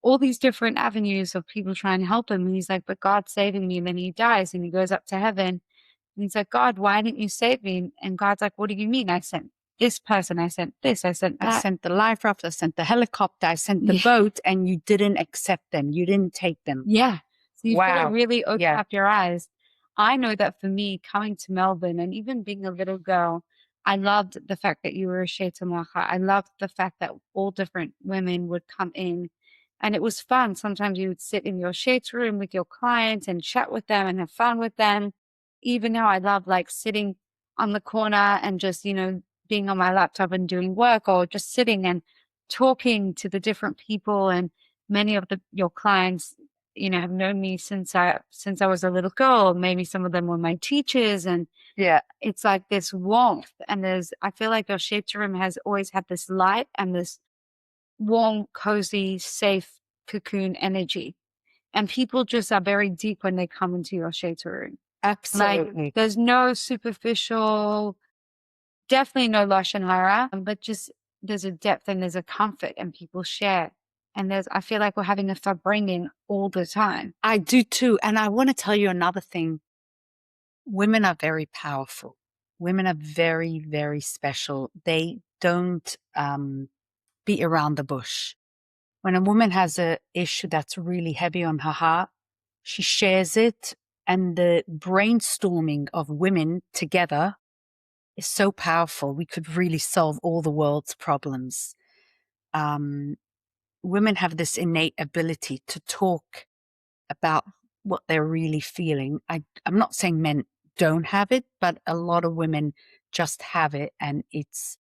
all these different avenues of people trying to help him. And he's like, but God's saving me. And then he dies and he goes up to heaven. And he's like, God, why didn't you save me? And God's like, what do you mean? I sent this person. I sent this. I sent that. I sent the life raft. I sent the helicopter. I sent the boat, and you didn't accept them. You didn't take them. Yeah. So you've got to really open up your eyes. I know that for me, coming to Melbourne and even being a little girl, I loved the fact that you were a Shetamocha. I loved the fact that all different women would come in. And it was fun. Sometimes you would sit in your shades room with your clients and chat with them and have fun with them. Even now, I love like sitting on the corner and just, being on my laptop and doing work, or just sitting and talking to the different people. And many of your clients, have known me since I was a little girl. Maybe some of them were my teachers. And it's like this warmth. And I feel like your shade room has always had this light and this warm, cozy, safe cocoon energy. And people just are very deep when they come into your shade room. Absolutely. Like, there's no superficial, definitely no lashon hara, but just there's a depth and there's a comfort, and people share. And I feel like we're having a farbrengen all the time. I do too. And I want to tell you another thing. Women are very powerful. Women are very, very special. They don't beat around the bush. When a woman has an issue that's really heavy on her heart, she shares it. And the brainstorming of women together is so powerful. We could really solve all the world's problems. Women have this innate ability to talk about what they're really feeling. I'm not saying men don't have it, but a lot of women just have it. And it's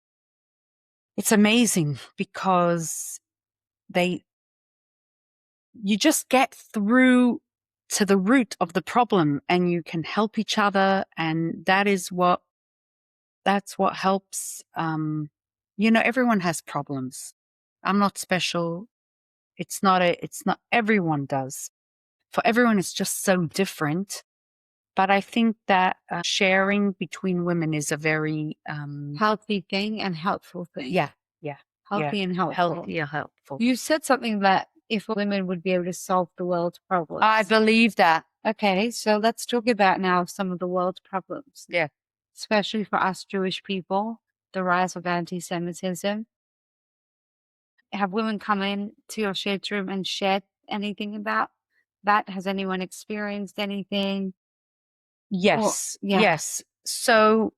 amazing because you just get through to the root of the problem, and you can help each other. And that's what helps. Everyone has problems. I'm not special. It's not everyone does. For everyone, it's just so different. But I think that sharing between women is a very healthy thing and helpful thing. Yeah. Healthy and helpful. Healthy and helpful. You said something that if women would be able to solve the world's problems. I believe that. Okay, so let's talk about now some of the world's problems. Yeah. Especially for us Jewish people, the rise of anti-Semitism. Have women come in to your shade room and shared anything about that? Has anyone experienced anything? Yes. Yes. So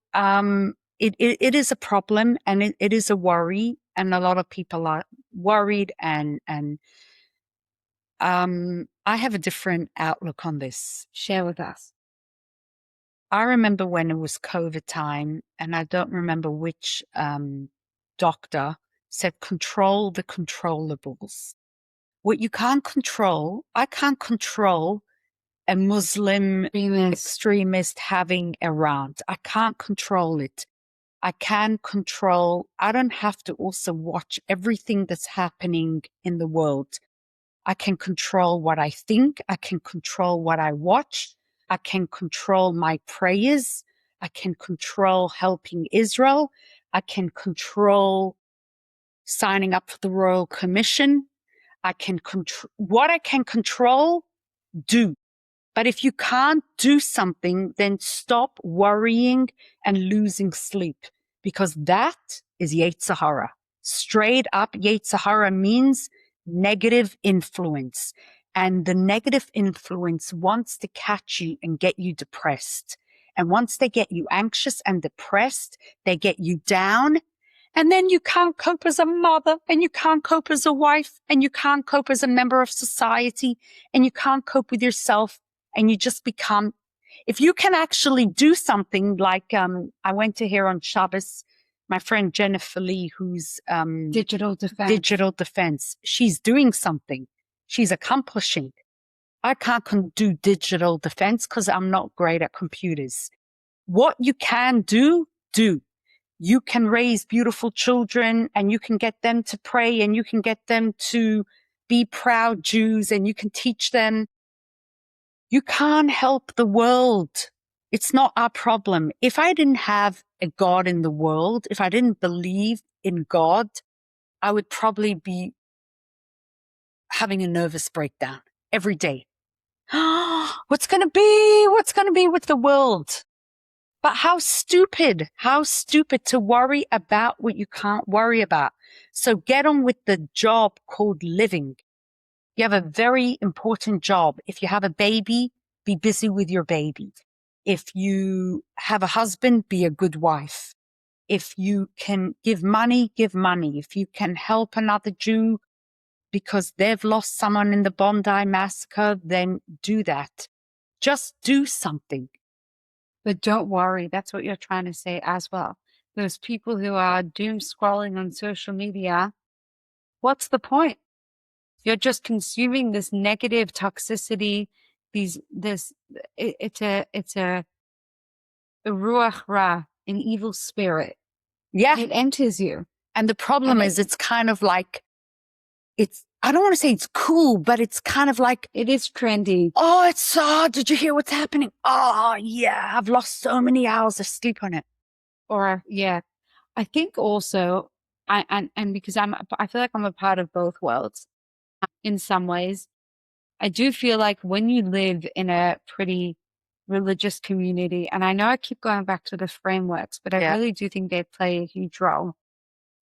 it is a problem, and it is a worry, and a lot of people are worried, and I have a different outlook on this. Share with us. I remember when it was COVID time, and I don't remember which doctor said, control the controllables. What you can't control, I can't control a Muslim extremist having a rant. I can't control it. I don't have to also watch everything that's happening in the world. I can control what I think. I can control what I watch. I can control my prayers. I can control helping Israel. I can control signing up for the Royal Commission. I can control what I can control, do. But if you can't do something, then stop worrying and losing sleep, because that is Yetzer Hara. Straight up, Yetzer Hara means negative influence. And the negative influence wants to catch you and get you depressed. And once they get you anxious and depressed, they get you down. And then you can't cope as a mother, and you can't cope as a wife, and you can't cope as a member of society, and you can't cope with yourself. And you just become, if you can actually do something like, I went to hear on Shabbos, my friend Jennifer Lee, who's Digital Defense. She's doing something. She's accomplishing. I can't do digital defense because I'm not great at computers. What you can do. You can raise beautiful children and you can get them to pray and you can get them to be proud Jews and you can teach them. You can't help the world. It's not our problem. If I didn't have a God in the world, if I didn't believe in God, I would probably be having a nervous breakdown every day. What's going to be? What's going to be with the world? But how stupid to worry about what you can't worry about. So get on with the job called living. You have a very important job. If you have a baby, be busy with your baby. If you have a husband, be a good wife. If you can give money, give money. If you can help another Jew because they've lost someone in the Bondi massacre, then do that. Just do something. But don't worry. That's what you're trying to say as well. Those people who are doom scrolling on social media, what's the point? You're just consuming this negative toxicity. It's a ruach ra, an evil spirit. Yeah. It enters you. And the problem is it's kind of like, I don't want to say it's cool, but it's kind of like. It is trendy. Oh, it's so, did you hear what's happening? Oh, yeah, I've lost so many hours of sleep on it. Or, yeah. I think also, and because I feel like I'm a part of both worlds in some ways. I do feel like when you live in a pretty religious community, and I know I keep going back to the frameworks, but I really do think they play a huge role.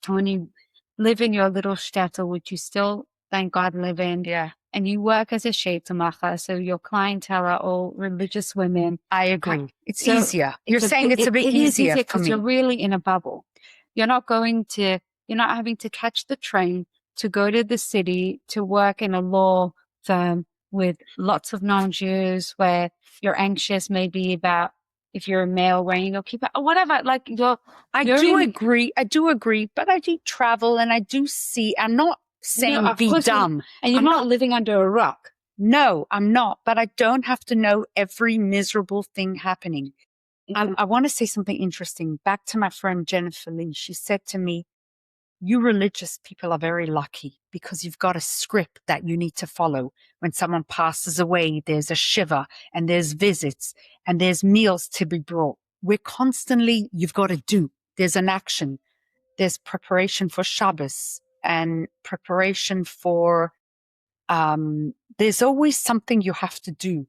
When you live in your little shtetl, which you still, thank God, live in, and you work as a sheitzamacha, so your clientele are all religious women. I agree. It's easier. You're saying it's a bit easier for me. because you're really in a bubble. You're not having to catch the train to go to the city to work in a law firm with lots of non-Jews where you're anxious maybe about if you're a male wearing your kippah or whatever. Like I do agree, but I do travel and I do see. I'm not saying be dumb. And you're not living under a rock. No, I'm not, but I don't have to know every miserable thing happening. I want to say something interesting. Back to my friend Jennifer Lee. She said to me, you religious people are very lucky because you've got a script that you need to follow. When someone passes away, there's a shiva and there's visits and there's meals to be brought. We're constantly, you've got to do. There's an action. There's preparation for Shabbos and preparation for, there's always something you have to do.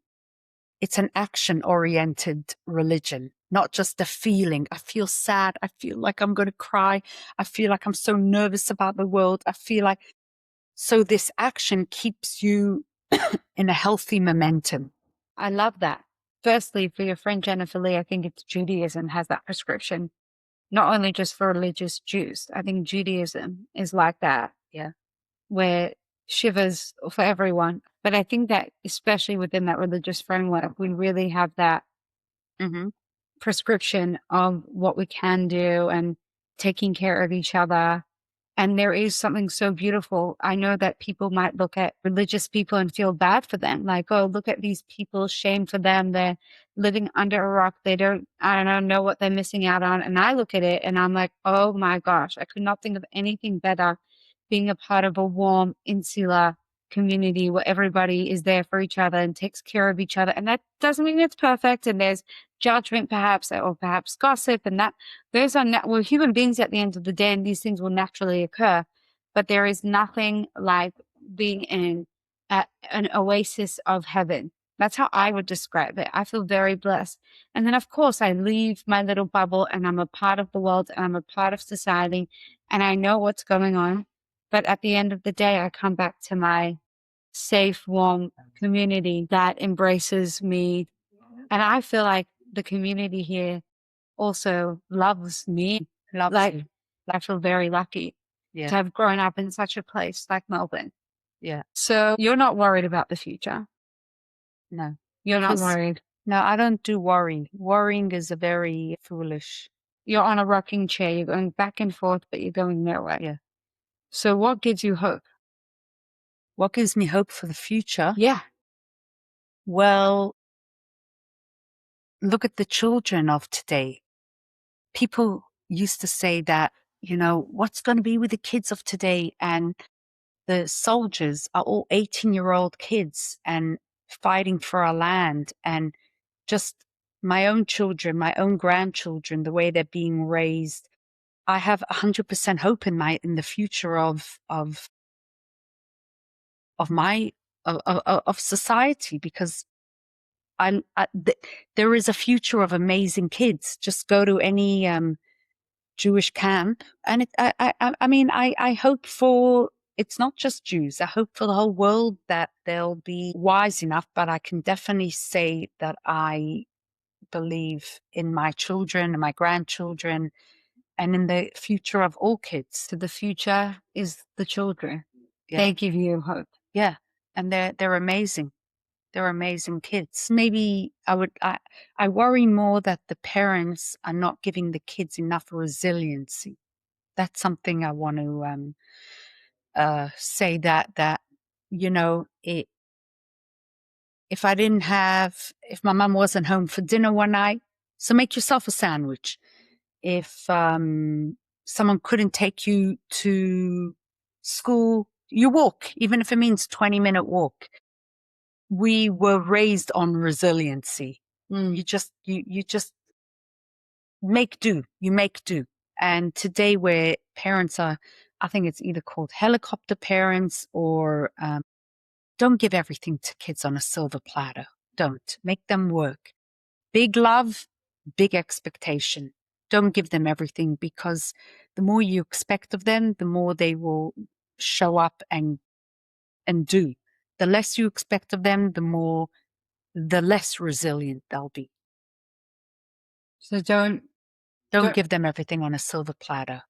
It's an action-oriented religion, not just a feeling. I feel sad. I feel like I'm going to cry. I feel like I'm so nervous about the world. I feel like, so this action keeps you in a healthy momentum. I love that. Firstly, for your friend Jennifer Lee, I think it's Judaism has that prescription, not only just for religious Jews. I think Judaism is like that. Yeah. Where shivers for everyone. But I think that especially within that religious framework, we really have that prescription of what we can do and taking care of each other. And there is something so beautiful. I know that people might look at religious people and feel bad for them. Like, oh, look at these people, shame for them. They're living under a rock. They don't know what they're missing out on. And I look at it and I'm like, oh my gosh, I could not think of anything better being a part of a warm, insular community where everybody is there for each other and takes care of each other. And that doesn't mean it's perfect. And there's judgment perhaps, or perhaps gossip, and that those are we're human beings at the end of the day, and these things will naturally occur. But there is nothing like being in an oasis of heaven. That's how I would describe it. I feel very blessed. And then, of course, I leave my little bubble and I'm a part of the world and I'm a part of society and I know what's going on. But at the end of the day, I come back to my safe, warm community that embraces me. And I feel like the community here also loves me. I feel very lucky to have grown up in such a place like Melbourne. Yeah. So you're not worried about the future? No. You're not worried? No, I don't do worrying. Worrying is a very foolish. You're on a rocking chair. You're going back and forth, but you're going nowhere. Yeah. So what gives you hope? What gives me hope for the future? Yeah. Well, look at the children of today. People used to say that, what's going to be with the kids of today? And the soldiers are all 18-year-old kids and fighting for our land. And just my own children, my own grandchildren, the way they're being raised, I have 100% hope in the future of my of society, because there is a future of amazing kids. Just go to any Jewish camp, and I hope for, it's not just Jews. I hope for the whole world that they'll be wise enough. But I can definitely say that I believe in my children and my grandchildren, and in the future of all kids. So the future is the children. Yeah. They give you hope. Yeah, and they're amazing. They're amazing kids. Maybe I worry more that the parents are not giving the kids enough resiliency. That's something I want to say, that if my mum wasn't home for dinner one night, so make yourself a sandwich. If someone couldn't take you to school, you walk, even if it means 20-minute walk. We were raised on resiliency. You just make do. You make do. And today, where parents are, I think it's either called helicopter parents, or don't give everything to kids on a silver platter. Don't. Make them work. Big love, big expectation. Don't give them everything, because the more you expect of them, the more they will show up and do. The less you expect of them, the less resilient they'll be. So don't give them everything on a silver platter.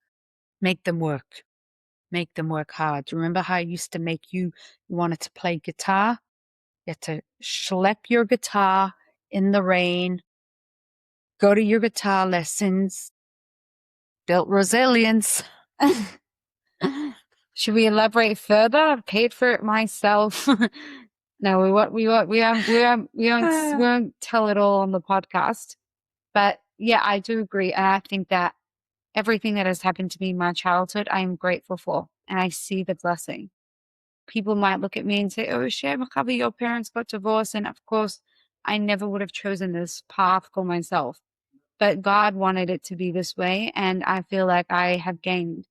Make them work. Make them work hard. Remember how I used to make you wanted to play guitar? You had to schlep your guitar in the rain, go to your guitar lessons, built resilience. Should we elaborate further? I've paid for it myself. No, we won't tell it all on the podcast. But yeah, I do agree. And I think that everything that has happened to me in my childhood, I am grateful for. And I see the blessing. People might look at me and say, oh, Shem, your parents got divorced. And of course, I never would have chosen this path for myself. But God wanted it to be this way. And I feel like I have gained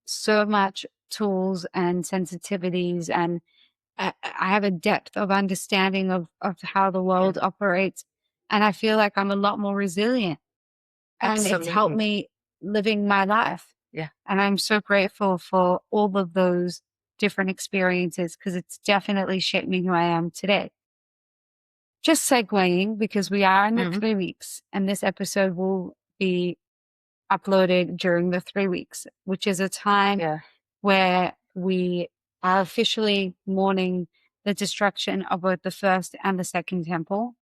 so much tools and sensitivities, and I have a depth of understanding of how the world operates. And I feel like I'm a lot more resilient. Absolutely. And it's helped me living my life. Yeah. And I'm so grateful for all of those different experiences, because it's definitely shaped me who I am today. Just segueing, because we are in the 3 weeks, and this episode will be uploaded during the 3 weeks, which is a time where we are officially mourning the destruction of both the first and the second temple.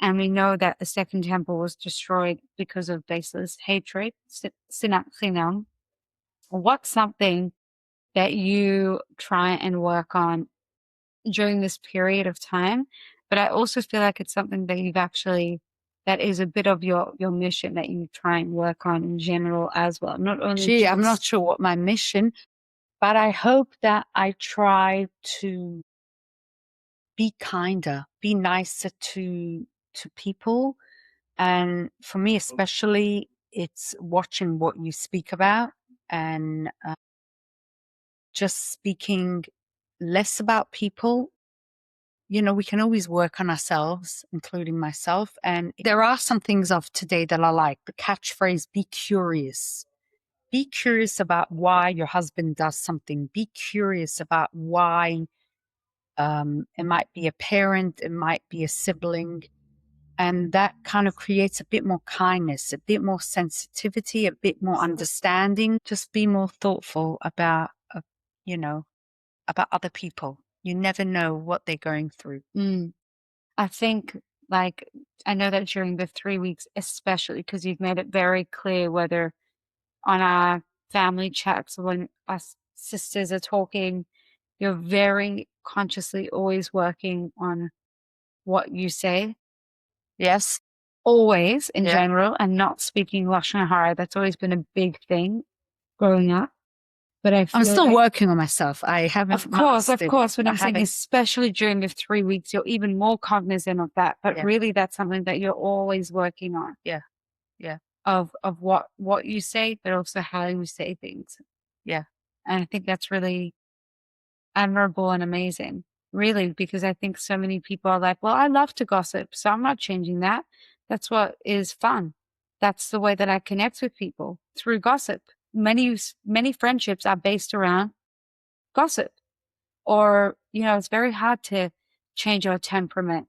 And we know that the second temple was destroyed because of baseless hatred, sinat chinam. What's something that you try and work on during this period of time? But I also feel like it's something that that is a bit of your mission that you try and work on in general as well. Not only I'm not sure what my mission, but I hope that I try to be kinder, be nicer to people. And for me especially, it's watching what you speak about, and just speaking less about people. We can always work on ourselves, including myself. And there are some things of today that I like. The catchphrase, be curious. Be curious about why your husband does something. Be curious about why it might be a parent, it might be a sibling. And that kind of creates a bit more kindness, a bit more sensitivity, a bit more understanding. Just be more thoughtful about, about other people. You never know what they're going through. I think, I know that during the 3 weeks, especially because you've made it very clear, whether on our family chats or when us sisters are talking, you're very consciously always working on what you say. Yes. Always in general, and not speaking Lashon Hara. That's always been a big thing growing up. But I'm still working on myself. I haven't. Of course. What I'm saying, especially during the 3 weeks, you're even more cognizant of that. But really, that's something that you're always working on. Yeah. Of what you say, but also how you say things. Yeah. And I think that's really admirable and amazing. Really, because I think so many people are like, well, I love to gossip, so I'm not changing that. That's what is fun. That's the way that I connect with people, through gossip. Many friendships are based around gossip. Or, it's very hard to change your temperament,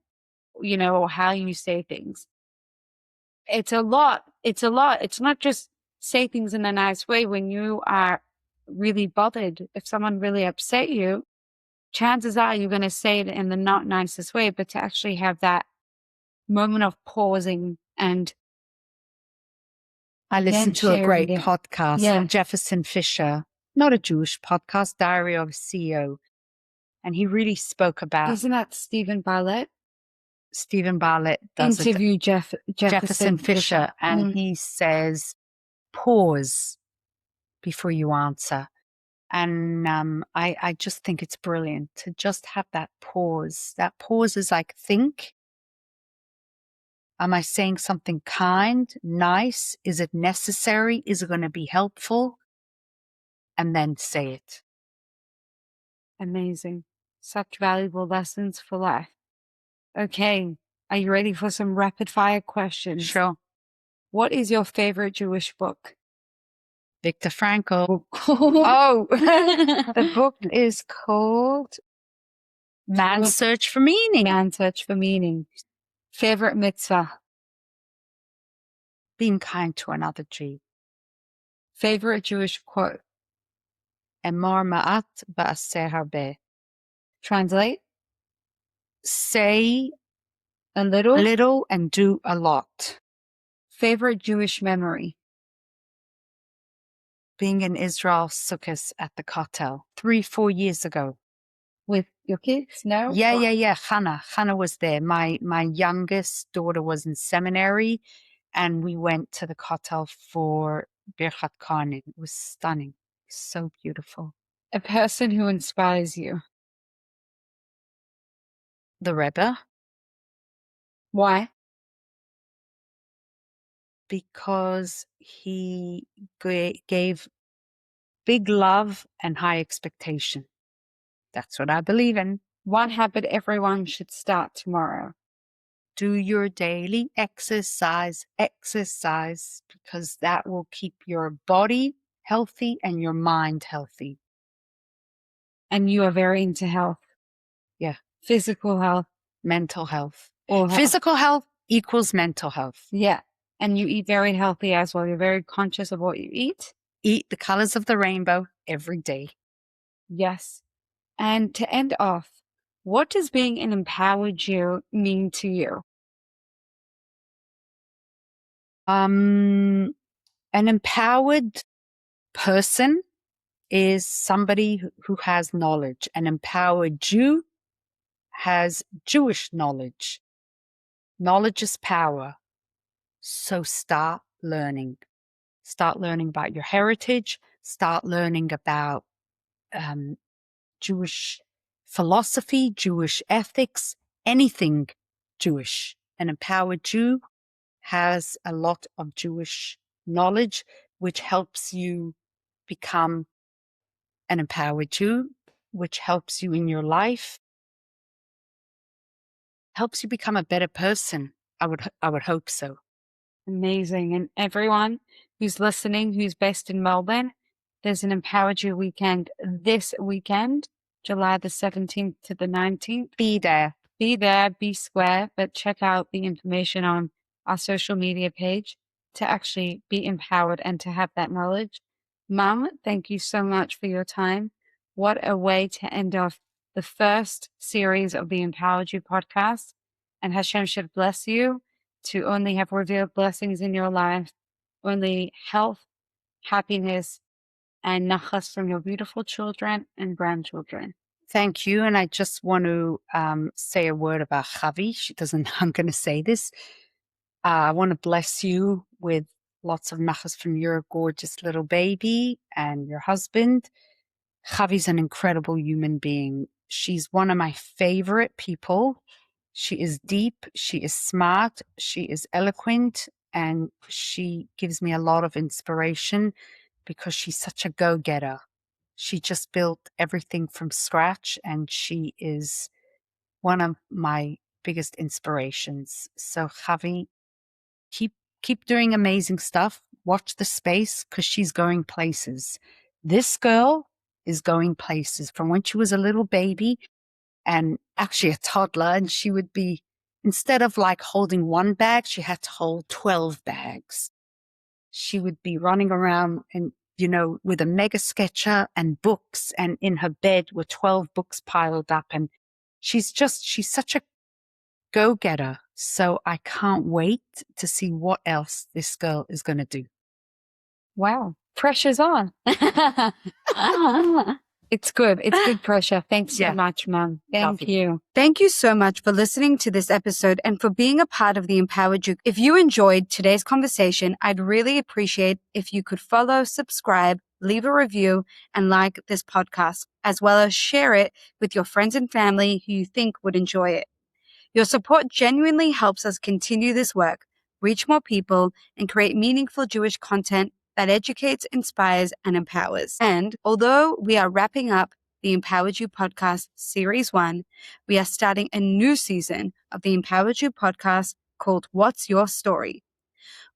or how you say things. It's a lot. It's not just say things in a nice way. When you are really bothered, if someone really upset you, chances are you're going to say it in the not nicest way, but to actually have that moment of pausing. And I listened to a great podcast, Jefferson Fisher, not a Jewish podcast, Diary of a CEO. And he really spoke about... Isn't that Stephen Bartlett? Stephen Bartlett does interview Jefferson Fisher, and he says, pause before you answer. And I just think it's brilliant to just have that pause. That pause is like, think. Am I saying something kind, nice? Is it necessary? Is it going to be helpful? And then say it. Amazing. Such valuable lessons for life. Okay. Are you ready for some rapid fire questions? Sure. What is your favorite Jewish book? Viktor Frankl. Oh, the book is called Man's Search for Meaning. Man's Search for Meaning. Favorite mitzvah? Being kind to another Jew. Favorite Jewish quote? Emor ma'at va'aseh harbeh. Translate? Say a little and do a lot. Favorite Jewish memory? Being in Israel Sukkot at the Kotel 3-4 years ago. With your kids? No? Yeah. Hannah was there. My youngest daughter was in seminary, and we went to the Kotel for Birchat Kohanim. It was stunning. So beautiful. A person who inspires you? The Rebbe. Why? Because he gave big love and high expectation. That's what I believe in. One habit everyone should start tomorrow. Do your daily exercise, because that will keep your body healthy and your mind healthy. And you are very into health. Yeah. Physical health. Mental health. Or physical health equals mental health. Yeah. And you eat very healthy as well. You're very conscious of what you eat. Eat the colors of the rainbow every day. Yes. And to end off, what does being an empowered Jew mean to you? An empowered person is somebody who has knowledge. An empowered Jew has Jewish knowledge. Knowledge is power. So start learning. Start learning about your heritage. Start learning about Jewish philosophy, Jewish ethics, anything Jewish. An empowered Jew has a lot of Jewish knowledge, which helps you become an empowered Jew, which helps you in your life, helps you become a better person. I would hope so. Amazing. And everyone who's listening, who's based in Melbourne, there's an Empowered Jew weekend this weekend, July the 17th to the 19th. Be there, be square, but check out the information on our social media page to actually be empowered and to have that knowledge. Mom, thank you so much for your time. What a way to end off the first series of the Empowered Jew podcast. And Hashem should bless you to only have revealed blessings in your life, only health, happiness, and nachas from your beautiful children and grandchildren. Thank you. And I just want to say a word about Javi. She doesn't, I'm going to say this. I want to bless you with lots of nachas from your gorgeous little baby and your husband. Javi's an incredible human being. She's one of my favorite people. She is deep, she is smart, she is eloquent, and she gives me a lot of inspiration because she's such a go-getter. She just built everything from scratch, and she is one of my biggest inspirations. So Javi, keep doing amazing stuff. Watch the space because she's going places. This girl is going places from when she was a little baby and actually a toddler, and she would be, instead of like holding one bag, she had to hold 12 bags. She would be running around and, with a mega sketcher and books, and in her bed were 12 books piled up. And she's such a go-getter. So I can't wait to see what else this girl is going to do. Wow. Pressure's on. It's good. It's good pressure. Thanks so much, Mom. Thank you. Thank you so much for listening to this episode and for being a part of the Empowered You. If you enjoyed today's conversation, I'd really appreciate if you could follow, subscribe, leave a review, and like this podcast, as well as share it with your friends and family who you think would enjoy it. Your support genuinely helps us continue this work, reach more people, and create meaningful Jewish content that educates, inspires, and empowers. And although we are wrapping up the Empowered You Podcast Series 1, we are starting a new season of the Empowered You Podcast called What's Your Story?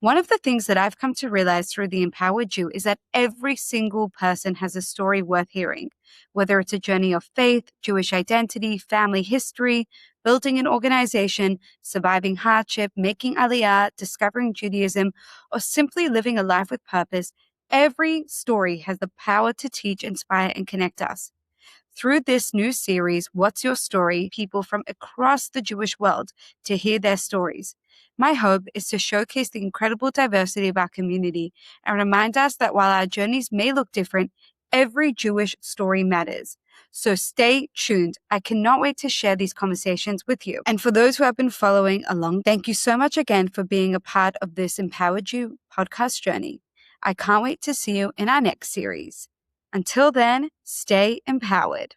One of the things that I've come to realize through the Empowered You is that every single person has a story worth hearing, whether it's a journey of faith, Jewish identity, family history, building an organization, surviving hardship, making aliyah, discovering Judaism, or simply living a life with purpose. Every story has the power to teach, inspire, and connect us. Through this new series, What's Your Story? People from across the Jewish world to hear their stories. My hope is to showcase the incredible diversity of our community and remind us that while our journeys may look different, every Jewish story matters. So stay tuned. I cannot wait to share these conversations with you. And for those who have been following along, thank you so much again for being a part of this Empowered You podcast journey. I can't wait to see you in our next series. Until then, stay empowered.